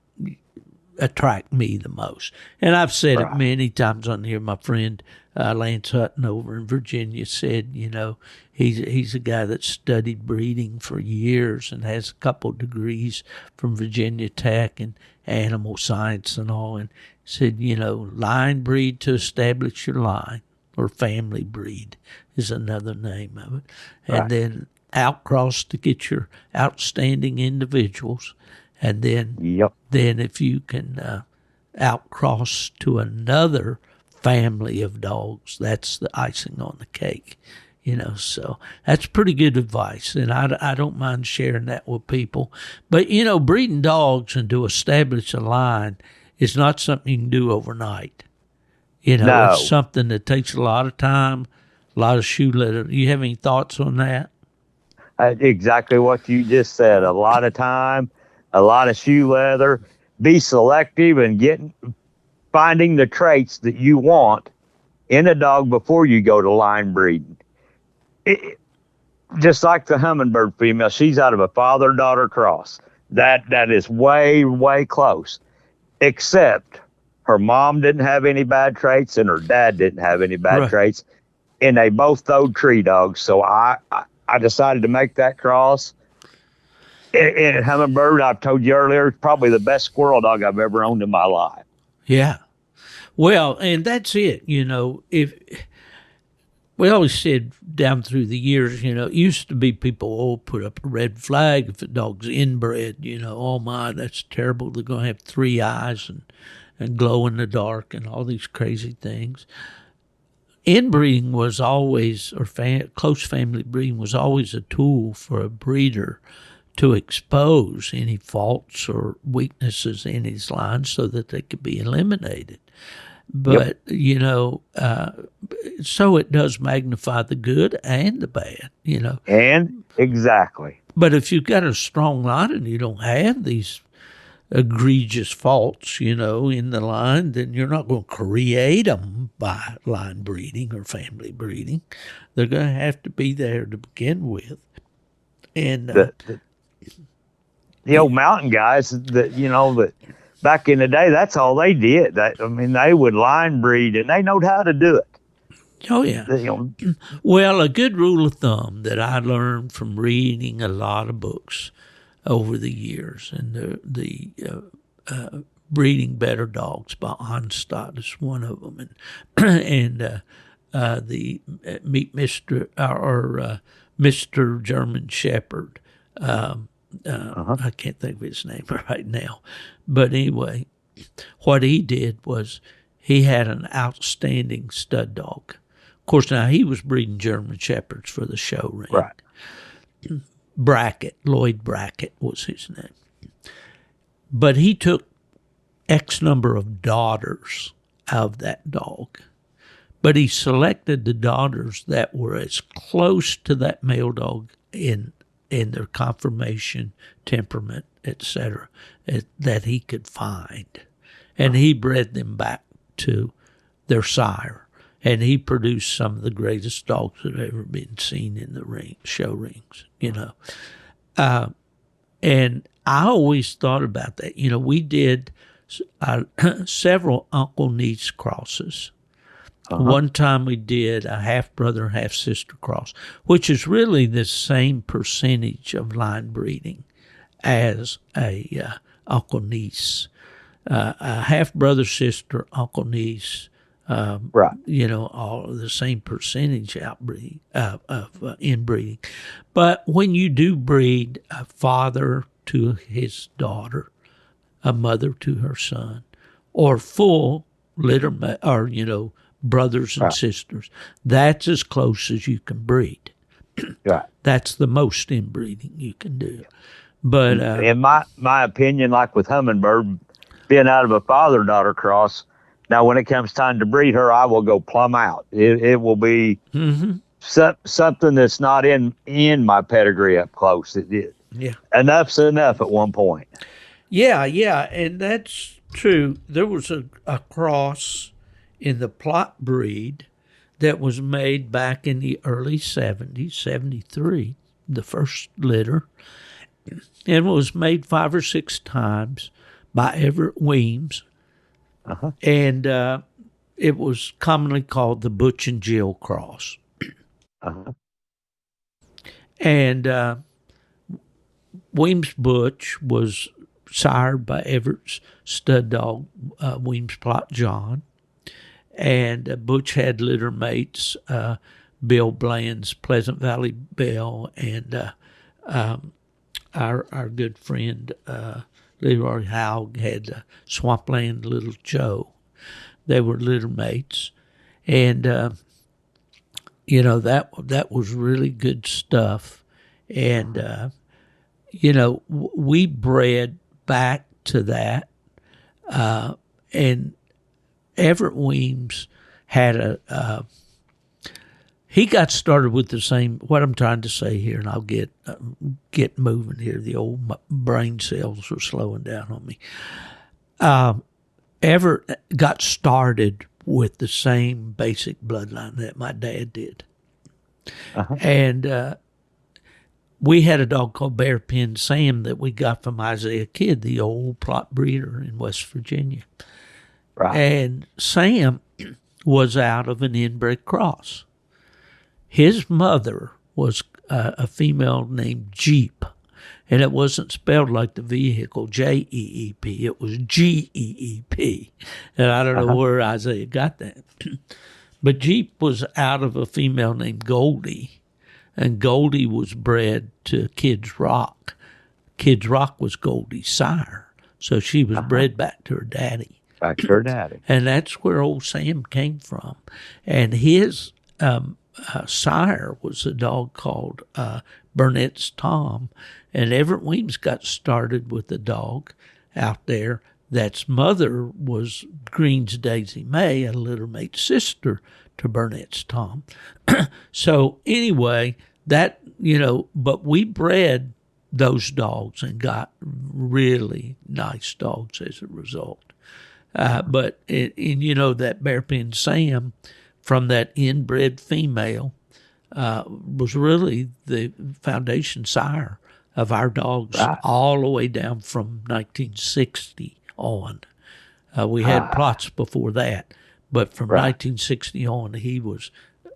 C: attract me the most. And I've said it many times on here. My friend Lance Hutton over in Virginia said, you know, he's a guy that studied breeding for years and has a couple degrees from Virginia Tech and animal science and all, and said, you know, line breed to establish your line, or family breed is another name of it, and then outcross to get your outstanding individuals. And then, then if you can outcross to another family of dogs, that's the icing on the cake, you know. So that's pretty good advice, and I don't mind sharing that with people. But, you know, breeding dogs and to establish a line is not something you can do overnight. You know, it's something that takes a lot of time, a lot of shoe leather. You have any thoughts on that?
D: Exactly what you just said. A lot of time. A lot of shoe leather. be selective and finding the traits that you want in a dog before you go to line breeding. Just like the hummingbird female, she's out of a father-daughter cross. That is way, way close. Except her mom didn't have any bad traits and her dad didn't have any bad traits. And they both throwed tree dogs. So I decided to make that cross. And hummingbird, I've told you earlier, is probably the best squirrel dog I've ever owned in my life.
C: Yeah. Well, and that's it. If we always said down through the years, it used to be people put up a red flag if a dog's inbred. Oh my, that's terrible. They're going to have 3 eyes and glow in the dark and all these crazy things. Inbreeding was always, or close family breeding was always a tool for a breeder to expose any faults or weaknesses in his line so that they could be eliminated. But, so it does magnify the good and the bad,
D: And exactly.
C: But if you've got a strong line and you don't have these egregious faults, in the line, then you're not going to create them by line breeding or family breeding. They're going to have to be there to begin with. And
D: the old mountain guys that back in the day, that's all they did. They would line breed and they know how to do it.
C: Oh, yeah. Well, a good rule of thumb that I learned from reading a lot of books over the years, and the Breeding Better Dogs by Onstadt is one of them, and the Meet Mr. or Mr. German Shepherd. I can't think of his name right now, but anyway, what he did was he had an outstanding stud dog. Of course, now he was breeding German Shepherds for the show ring.
D: Right.
C: Lloyd Brackett was his name. But he took X number of daughters of that dog. But he selected the daughters that were as close to that male dog in their conformation, temperament, etc., that he could find. And he bred them back to their sire. And he produced some of the greatest dogs that have ever been seen in the show rings, And I always thought about that. We did several uncle-niece crosses. One time we did a half-brother, half-sister cross, which is really the same percentage of line breeding as a uncle-niece. A half-brother, sister, uncle-niece,
D: right.
C: All the same percentage outbreeding of inbreeding. But when you do breed a father to his daughter, a mother to her son, or full litter, or brothers and sisters, that's as close as you can breed.
D: Right.
C: That's the most inbreeding you can do. But
D: in my opinion, like with hummingbird, being out of a father-daughter cross, now when it comes time to breed her, I will go plumb out. It will be something that's not in my pedigree up close. It did.
C: Yeah.
D: Enough's enough at one point.
C: Yeah, and that's true. There was a cross in the Plott breed that was made back in the early 70s, 73, the first litter, and was made 5 or 6 times by Everett Weems. And it was commonly called the Butch and Jill cross. And Weems Butch was sired by Everett's stud dog, Weems Plott John. And Butch had litter mates, Bill Bland's Pleasant Valley Bell, and our good friend Leroy Howe had Swampland Little Joe. They were litter mates, and that was really good stuff. And we bred back to that, and Everett Weems had he got started with the same, what I'm trying to say here, and I'll get moving here. The old brain cells are slowing down on me. ever got started with the same basic bloodline that my dad did. And we had a dog called Bearpin Sam that we got from Isaiah Kidd, the old Plott breeder in West Virginia.
D: Right.
C: And Sam was out of an inbred cross. His mother was a female named Jeep, and it wasn't spelled like the vehicle, Jeep. It was Geep. And I don't know where Isaiah got that. But Jeep was out of a female named Goldie, and Goldie was bred to Kids Rock. Kids Rock was Goldie's sire, so she was bred back to her daddy.
D: Back to her daddy.
C: And that's where old Sam came from. And his sire was a dog called Burnett's Tom. And Everett Weems got started with a dog out there that's mother was Green's Daisy May, a litter-mate sister to Burnett's Tom. So anyway, that, but we bred those dogs and got really nice dogs as a result. But that Bearpin Sam from that inbred female was really the foundation sire of our dogs all the way down from 1960 on. We had Plotts before that, but from 1960 on, he was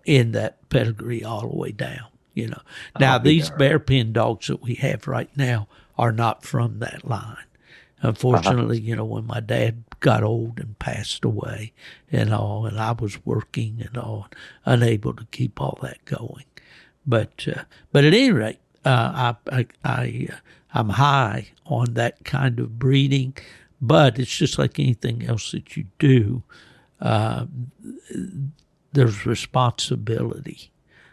C: in that pedigree all the way down. Now these Bearpin dogs that we have right now are not from that line. Unfortunately, when my dad got old and passed away and all, and I was working and all, unable to keep all that going. But at any rate, I'm high on that kind of breeding, but it's just like anything else that you do. There's responsibility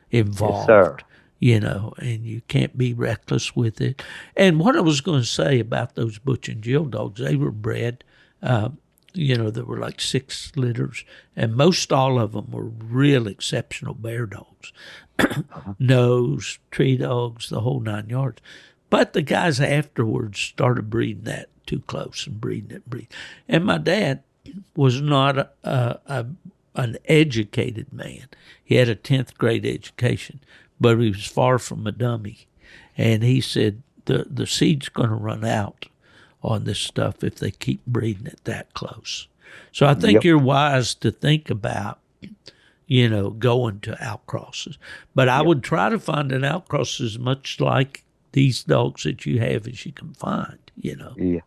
C: involved. Yes, sir. And you can't be reckless with it. And what I was going to say about those Butch and Jill dogs, they were bred, there were like 6 litters, and most all of them were real exceptional bear dogs. Nose, tree dogs, the whole 9 yards. But the guys afterwards started breeding that too close and breeding it. And my dad was not an educated man. He had a 10th grade education, but he was far from a dummy. And he said, the seed's going to run out on this stuff if they keep breeding it that close. So I think you're wise to think about, going to outcrosses. But I would try to find an outcross as much like these dogs that you have as you can find,
D: Yeah.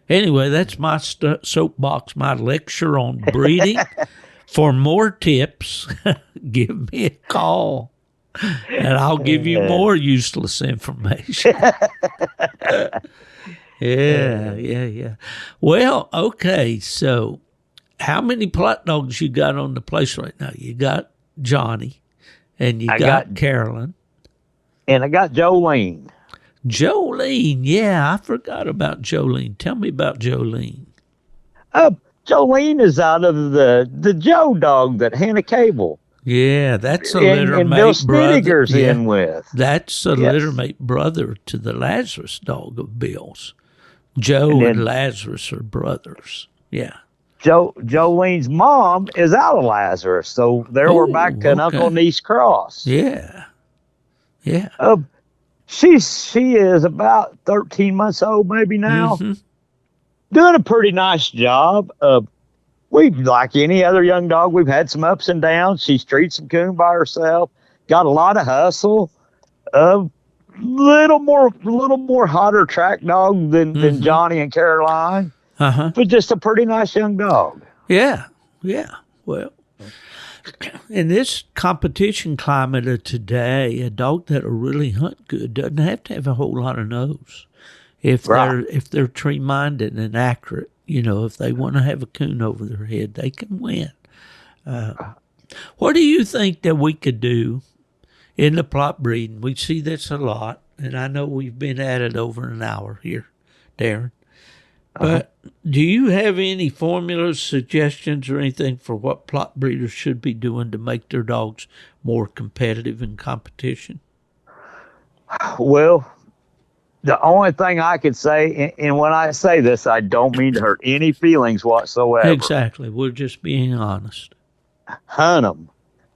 C: Anyway, that's my soapbox, my lecture on breeding. For more tips, give me a call, and I'll give you more useless information. Yeah. Well, okay, so how many Plott dogs you got on the place right now? You got Johnny, and you got Carolyn.
D: And I got Jolene.
C: Jolene, yeah, I forgot about Jolene. Tell me about Jolene.
D: Jolene is out of the Joe dog that Hannah Cable.
C: Yeah, that's a litter-mate
D: Bill
C: brother.
D: Snittiger's in with.
C: That's a litter-mate brother to the Lazarus dog of Bill's. Joe and Lazarus are brothers. Yeah.
D: Jolene's mom is out of Lazarus, so there we're back to an uncle and niece cross.
C: Yeah.
D: She is about 13 months old maybe now. Mm-hmm. Doing a pretty nice job. We, like any other young dog, we've had some ups and downs. She streets some coon by herself. Got a lot of hustle. Little more hotter track dog than Johnny and Caroline. But just a pretty nice young dog.
C: Yeah. Well, in this competition climate of today, a dog that'll really hunt good doesn't have to have a whole lot of nose. If they're tree-minded and accurate, if they want to have a coon over their head, they can win. What do you think that we could do in the Plott breeding? We see this a lot, and I know we've been at it over an hour here, Darren. But do you have any formulas, suggestions, or anything for what Plott breeders should be doing to make their dogs more competitive in competition?
D: Well, the only thing I could say, and when I say this, I don't mean to hurt any feelings whatsoever.
C: Exactly. We're just being honest.
D: Hunt them.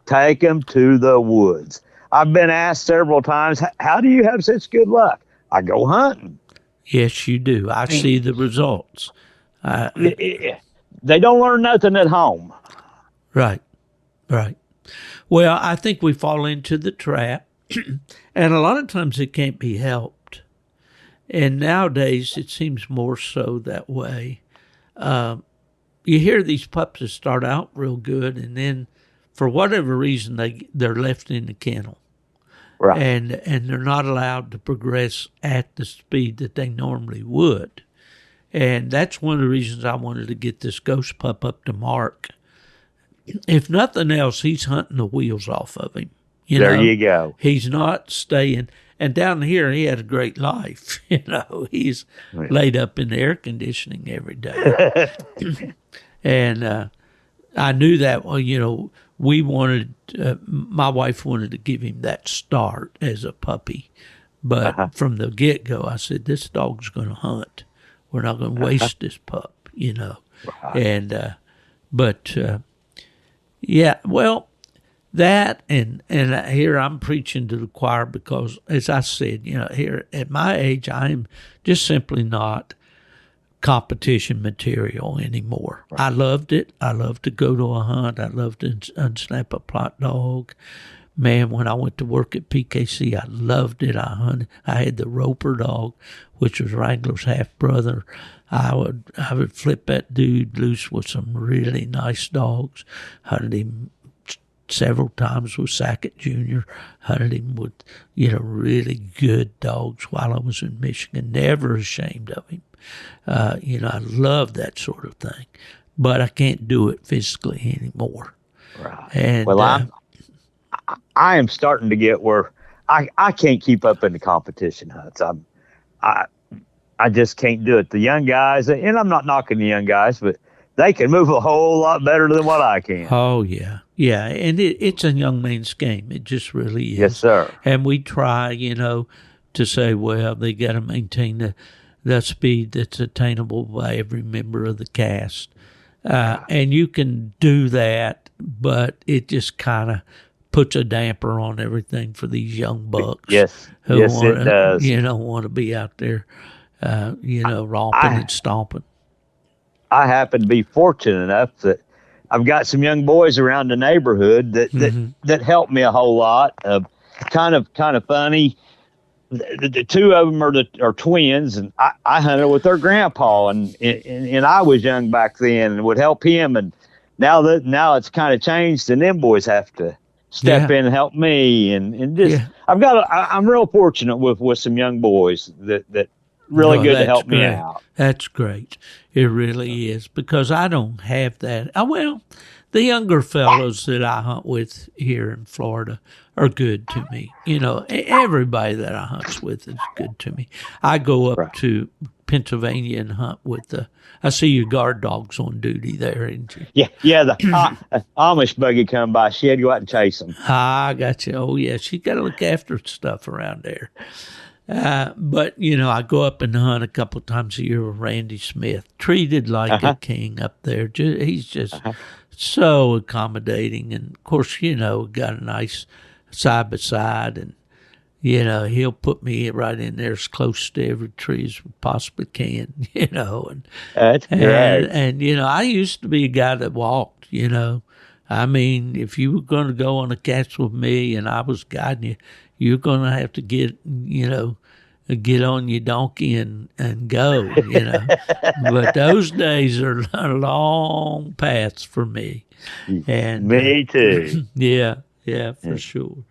D: Take them to the woods. I've been asked several times, how do you have such good luck? I go hunting.
C: Yes, you do. I see the results.
D: They don't learn nothing at home.
C: Right. Well, I think we fall into the trap, and a lot of times it can't be helped. And nowadays it seems more so that way. You hear these pups that start out real good, and then for whatever reason they're left in the kennel.
D: Right.
C: And they're not allowed to progress at the speed that they normally would. And that's one of the reasons I wanted to get this ghost pup up to Mark. If nothing else, he's hunting the wheels off of him.
D: There you go.
C: He's not staying. And down here, he had a great life. He's laid up in the air conditioning every day. And I knew that, we wanted, my wife wanted to give him that start as a puppy. But from the get-go, I said, this dog's going to hunt. We're not going to waste this pup, Right. And, yeah, well, that and here I'm preaching to the choir because, as I said, here at my age, I am just simply not competition material anymore. Right. I loved it. I loved to go to a hunt. I loved to unsnap a Plott dog. Man, when I went to work at PKC, I loved it. I hunted. I had the Roper dog, which was Wrangler's half brother. I would flip that dude loose with some really nice dogs. Hunted him several times with Sackett Jr. Hunted him with, really good dogs while I was in Michigan. Never ashamed of him. I love that sort of thing, but I can't do it physically anymore.
D: Right.
C: And
D: well, I am starting to get where I can't keep up in the competition hunts. I just can't do it. The young guys, and I'm not knocking the young guys, but they can move a whole lot better than what I can.
C: Oh, yeah. Yeah, and it's a young man's game. It just really is.
D: Yes, sir.
C: And we try, to say, well, they got to maintain the speed that's attainable by every member of the cast. And you can do that, but it just kind of puts a damper on everything for these young bucks.
D: Yes, it does.
C: Want to be out there, romping and stomping.
D: I happen to be fortunate enough that I've got some young boys around the neighborhood that help me a whole lot. Kind of funny. The two of them are twins, and I hunted with their grandpa, and I was young back then and would help him. And now it's kind of changed, and them boys have to step in and help me. I'm real fortunate with some young boys that really good to help me out.
C: That's great. It really is, because I don't have that. Well, the younger fellows that I hunt with here in Florida are good to me. Everybody that I hunt with is good to me. I go up to Pennsylvania and hunt with I see your guard dogs on duty there, isn't you?
D: Yeah. The Amish buggy come by. She had to go out and chase them.
C: I got you. Oh, yeah. She got to look after stuff around there. But, I go up and hunt a couple of times a year with Randy Smith, treated like a king up there. He's just so accommodating. And, of course, got a nice side-by-side. And, he'll put me right in there as close to every tree as we possibly can, And,
D: that's great.
C: And, I used to be a guy that walked, I mean, if you were going to go on a catch with me and I was guiding you, you're going to have to get on your donkey and go, But those days are long paths for me. And
D: me too.
C: Yeah, for sure.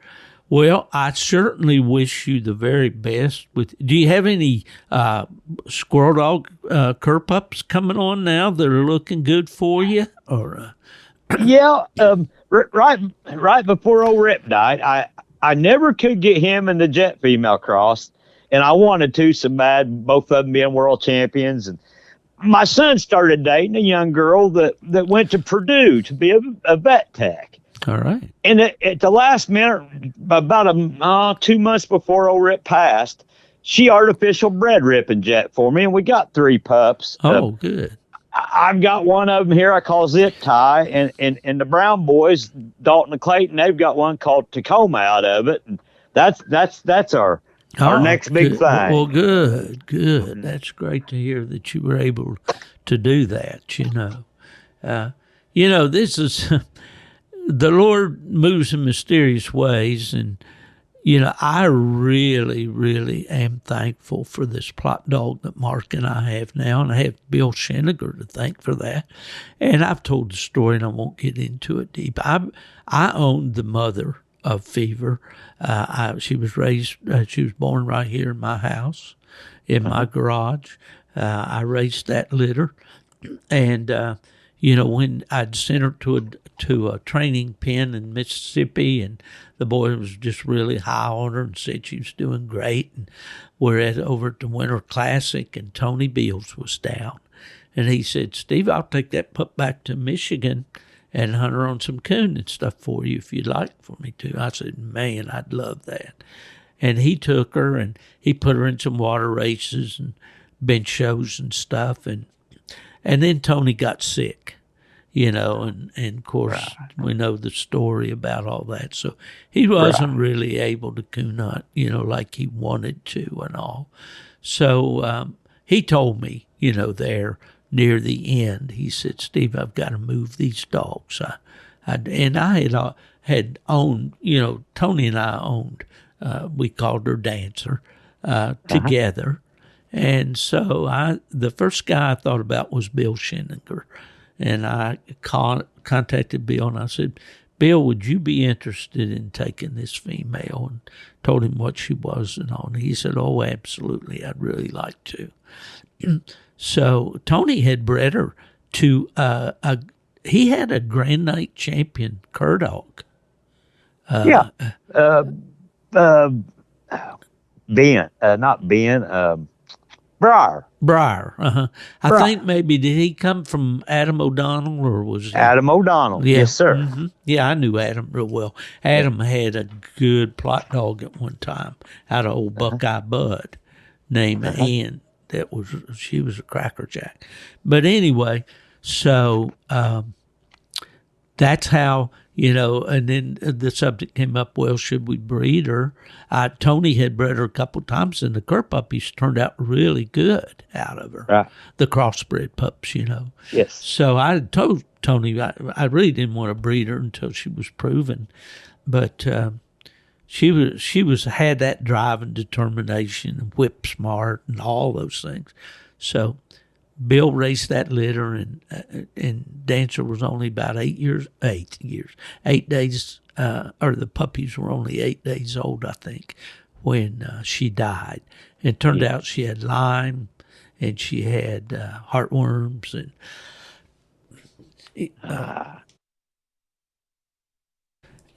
C: Well, I certainly wish you the very best. Do you have any squirrel dog cur pups coming on now that are looking good for you? Or
D: right before old Rip died, I never could get him and the jet female crossed, and I wanted to so bad, both of them being world champions. And my son started dating a young girl that went to Purdue to be a vet tech.
C: All right.
D: And at the last minute, about 2 months before old Rip passed, she artificial bred Rippin' Jet for me, and we got 3 pups.
C: Oh, good.
D: I've got one of them here I call Zip Tie, and the Brown boys, Dalton and Clayton, they've got one called Tacoma out of it, and that's our next big
C: good.
D: thing.
C: Well, good. That's great to hear that you were able to do that. This is the Lord moves in mysterious ways, and I really, really am thankful for this Plott dog that Mark and I have now, and I have Bill Shenniger to thank for that. And I've told the story, and I won't get into it deep. I owned the mother of Fever. She was born right here in my house, in my garage. I raised that litter, and when I'd sent her to a training pen in Mississippi, and the boy was just really high on her and said she was doing great. And we're over at the Winter Classic, and Tony Beals was down. And he said, Steve, I'll take that pup back to Michigan and hunt her on some coon and stuff for you if you'd like for me to. I said, man, I'd love that. And he took her, and he put her in some water races and bench shows and stuff. And then Tony got sick. And of course, we know the story about all that. So he wasn't really able to coon hunt, like he wanted to and all. So he told me, there near the end, he said, Steve, I've got to move these dogs. I had owned, Tony and I owned, we called her Dancer, together. And so the first guy I thought about was Bill Shenniger. And I contacted Bill, and I said, Bill, would you be interested in taking this female? And told him what she was and all. And he said, oh, absolutely. I'd really like to. So Tony had bred her to he had a Grand Night champion cur dog. Briar. I think maybe, did he come from Adam O'Donnell, or was he?
D: Adam O'Donnell, yes, sir.
C: Mm-hmm. Yeah, I knew Adam real well. Adam had a good Plott dog at one time out of old Buckeye Bud named Ann. She was a crackerjack. But anyway, so that's how, and then the subject came up, well, should we breed her? Tony had bred her a couple times, and the cur puppies turned out really good out of her. Right. The crossbred pups,
D: Yes.
C: So I told Tony I really didn't want to breed her until she was proven. But she had that drive and determination and whip smart and all those things. So Bill raced that litter, and Dancer was only about 8 days, or the puppies were only 8 days old, I think, when she died. It turned out she had Lyme, and she had heartworms,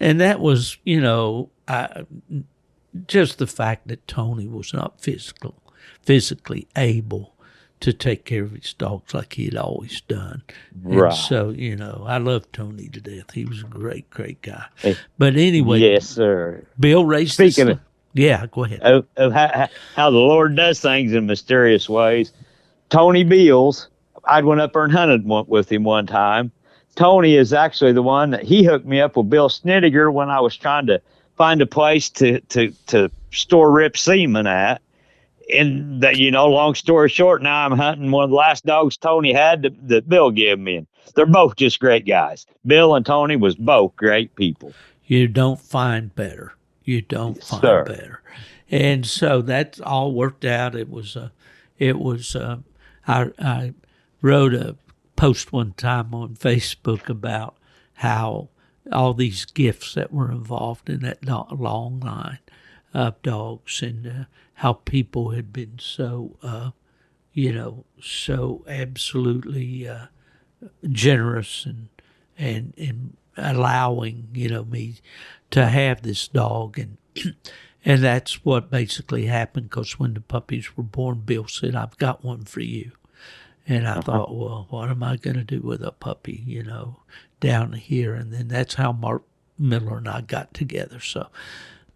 C: and that was, just the fact that Tony was not physically able to take care of his dogs like he had always done. Right. And so, I love Tony to death. He was a great, great guy. But anyway.
D: Yes, sir.
C: Bill raised
D: Speaking of,
C: yeah, go ahead.
D: Of how the Lord does things in mysterious ways. Tony Beals, I went up there and hunted with him one time. Tony is actually the one that he hooked me up with Bill Snittiger when I was trying to find a place to store rip semen at. And that, long story short, now I'm hunting one of the last dogs Tony had that Bill gave me. And they're both just great guys. Bill and Tony was both great people.
C: You don't find better. Better. And so that all worked out. I wrote a post one time on Facebook about how all these gifts that were involved in that long line of dogs, and how people had been so, so absolutely generous and allowing, me to have this dog. And that's what basically happened, because when the puppies were born, Bill said, I've got one for you. And I thought, well, what am I going to do with a puppy, down here? And then that's how Mark Miller and I got together. So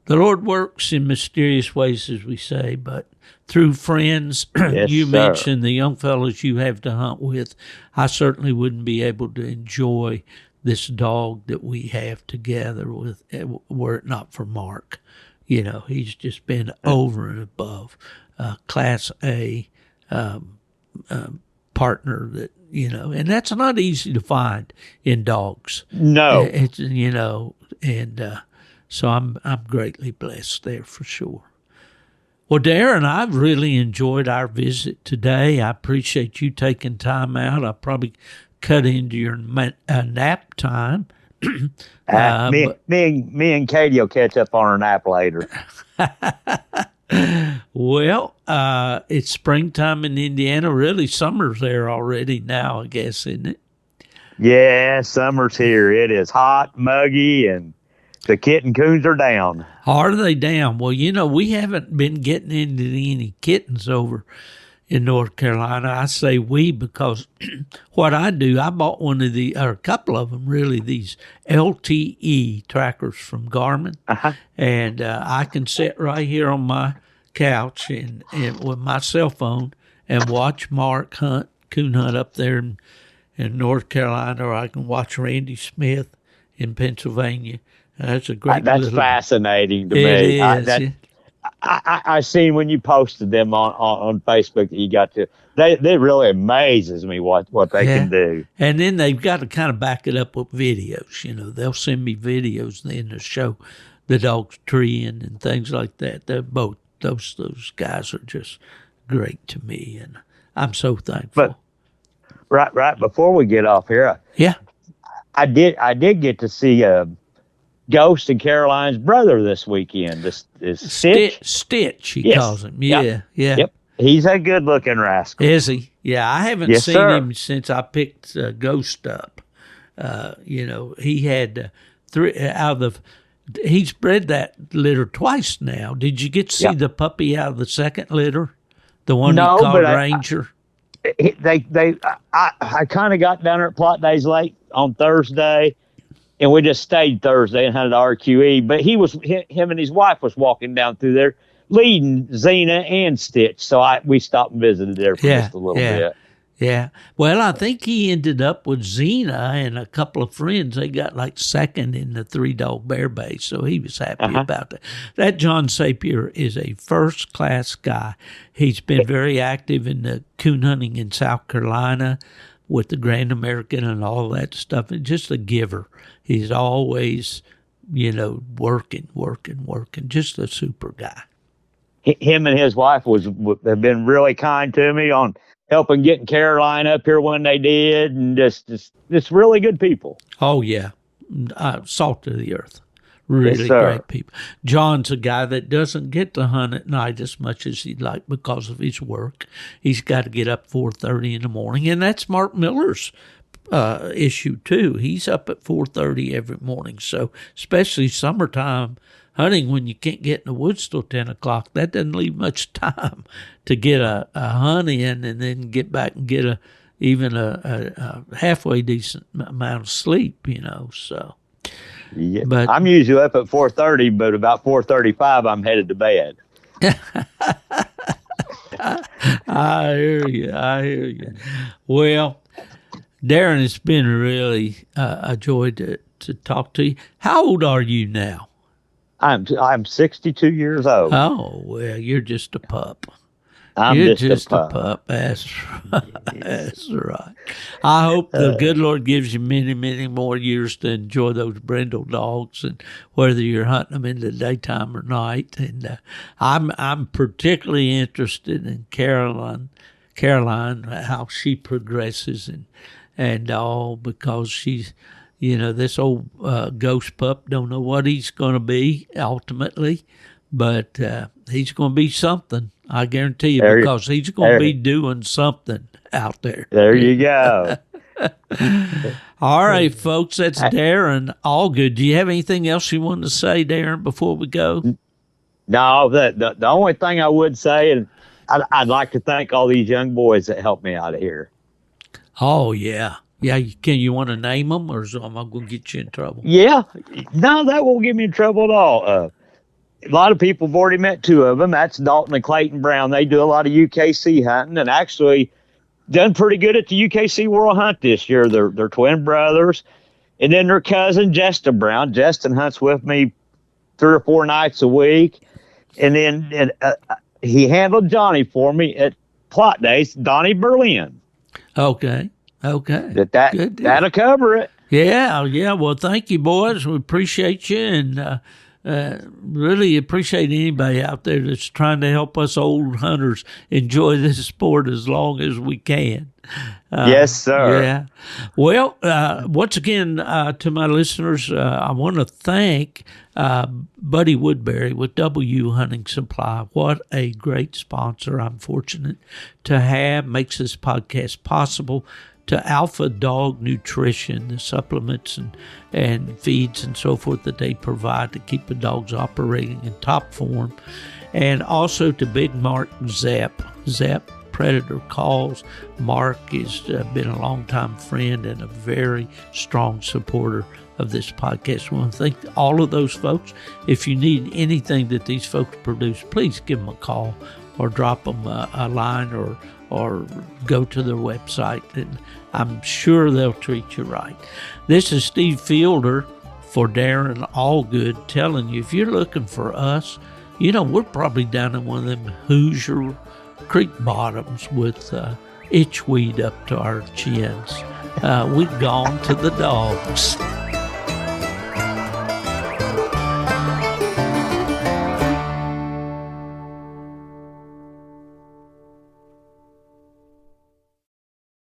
C: The Lord works in mysterious ways, as we say, but through friends,
D: Yes,
C: you
D: sir.
C: mentioned the young fellows you have to hunt with. I certainly wouldn't be able to enjoy this dog that we have together with, were it not for Mark. He's just been over and above Class A partner that, and that's not easy to find in dogs.
D: No.
C: It's, so I'm greatly blessed there for sure. Well, Darren, I've really enjoyed our visit today. I appreciate you taking time out. I probably cut into your nap time.
D: Me and Katie will catch up on our nap later.
C: Well, it's springtime in Indiana. Really, summer's there already now, I guess, isn't it?
D: Yeah, summer's here. It is hot, muggy, and the kitten coons are down.
C: Are they down? Well, we haven't been getting into any kittens over in North Carolina. I say we because what I do, I bought one of or a couple of them really, these LTE trackers from Garmin. And I can sit right here on my couch and with my cell phone and watch Mark coon hunt up there in North Carolina, or I can watch Randy Smith in Pennsylvania. That's a great.
D: That's fascinating to
C: me.
D: It is. I seen when you posted them on Facebook that you got to. They really amazes me what they can do.
C: And then they've got to kind of back it up with videos. They'll send me videos then to show the dogs treeing and things like that. They're both those guys are just great to me, and I'm so thankful.
D: But right before we get off here, I did get to see Ghost and Caroline's brother this weekend. This is Stitch.
C: Stitch, he calls him. Yeah.
D: Yep. He's a good-looking rascal.
C: Is he? Yeah, I haven't seen him since I picked Ghost up. He had three out of he's bred that litter twice now. Did you get to see the puppy out of the second litter? The one he called Ranger?
D: I kind of got down there at Plott Days late on Thursday, and we just stayed Thursday and had an RQE. But him and his wife was walking down through there, leading Xena and Stitch. So we stopped and visited there for just a little bit.
C: Yeah. Well, I think he ended up with Xena and a couple of friends. They got like second in the 3-dog bear base, so he was happy about that. That John Sapier is a first-class guy. He's been very active in the coon hunting in South Carolina with the Grand American and all that stuff. And just a giver. He's always, working. Just a super guy.
D: Him and his wife have been really kind to me on helping getting Caroline up here when they did, and just really good people.
C: Oh, yeah. Salt of the earth. Really great people. John's a guy that doesn't get to hunt at night as much as he'd like because of his work. He's got to get up 4:30 in the morning, and that's Mark Miller's issue, too. He's up at 4:30 every morning, so especially summertime hunting when you can't get in the woods till 10 o'clock, that doesn't leave much time to get a hunt in and then get back and get even a halfway decent amount of sleep, so.
D: Yeah,
C: but
D: I'm usually up at 4:30, but about 4:35, I'm headed to bed.
C: I hear you. Well, Darren, it's been really a joy to talk to you. How old are you now?
D: I'm 62 years old.
C: Oh, well, you're just a pup.
D: You're just a pup.
C: That's right. I hope the good Lord gives you many, many more years to enjoy those brindle dogs, and whether you're hunting them in the daytime or night. And I'm particularly interested in Caroline, how she progresses and all, because she's. This old ghost pup don't know what he's going to be ultimately, but he's going to be something. I guarantee you, because he's going to be doing something out there.
D: There you go.
C: All right, folks, that's Darren Allgood. Do you have anything else you want to say, Darren, before we go?
D: No, the only thing I would say, and I'd like to thank all these young boys that helped me out of here.
C: Oh, yeah. Yeah, you want to name them, or am I going to get you in trouble?
D: Yeah, no, that won't get me in trouble at all. a lot of people have already met two of them. That's Dalton and Clayton Brown. They do a lot of UKC hunting and actually done pretty good at the UKC World Hunt this year. They're twin brothers. And then their cousin, Justin Brown. Justin hunts with me 3 or 4 nights a week. And then he handled Johnny for me at Plott Days, Donnie Berlin.
C: Okay.
D: That'll cover it.
C: Yeah. Well, thank you, boys. We appreciate you, and really appreciate anybody out there that's trying to help us old hunters enjoy this sport as long as we can.
D: Yes, sir.
C: Yeah. Well, once again, to my listeners, I want to thank Buddy Woodbury with W Hunting Supply. What a great sponsor I'm fortunate to have. Makes this podcast possible. To Alpha Dog Nutrition, the supplements and feeds and so forth that they provide to keep the dogs operating in top form. And also to Big Mark Zepp Predator Calls. Mark has been a longtime friend and a very strong supporter of this podcast. I want to thank all of those folks. If you need anything that these folks produce, please give them a call or drop them a line or go to their website, and I'm sure they'll treat you right. This is Steve Fielder for Darren Allgood telling you, if you're looking for us, we're probably down in one of them Hoosier creek bottoms with itchweed up to our chins. We've gone to the dogs.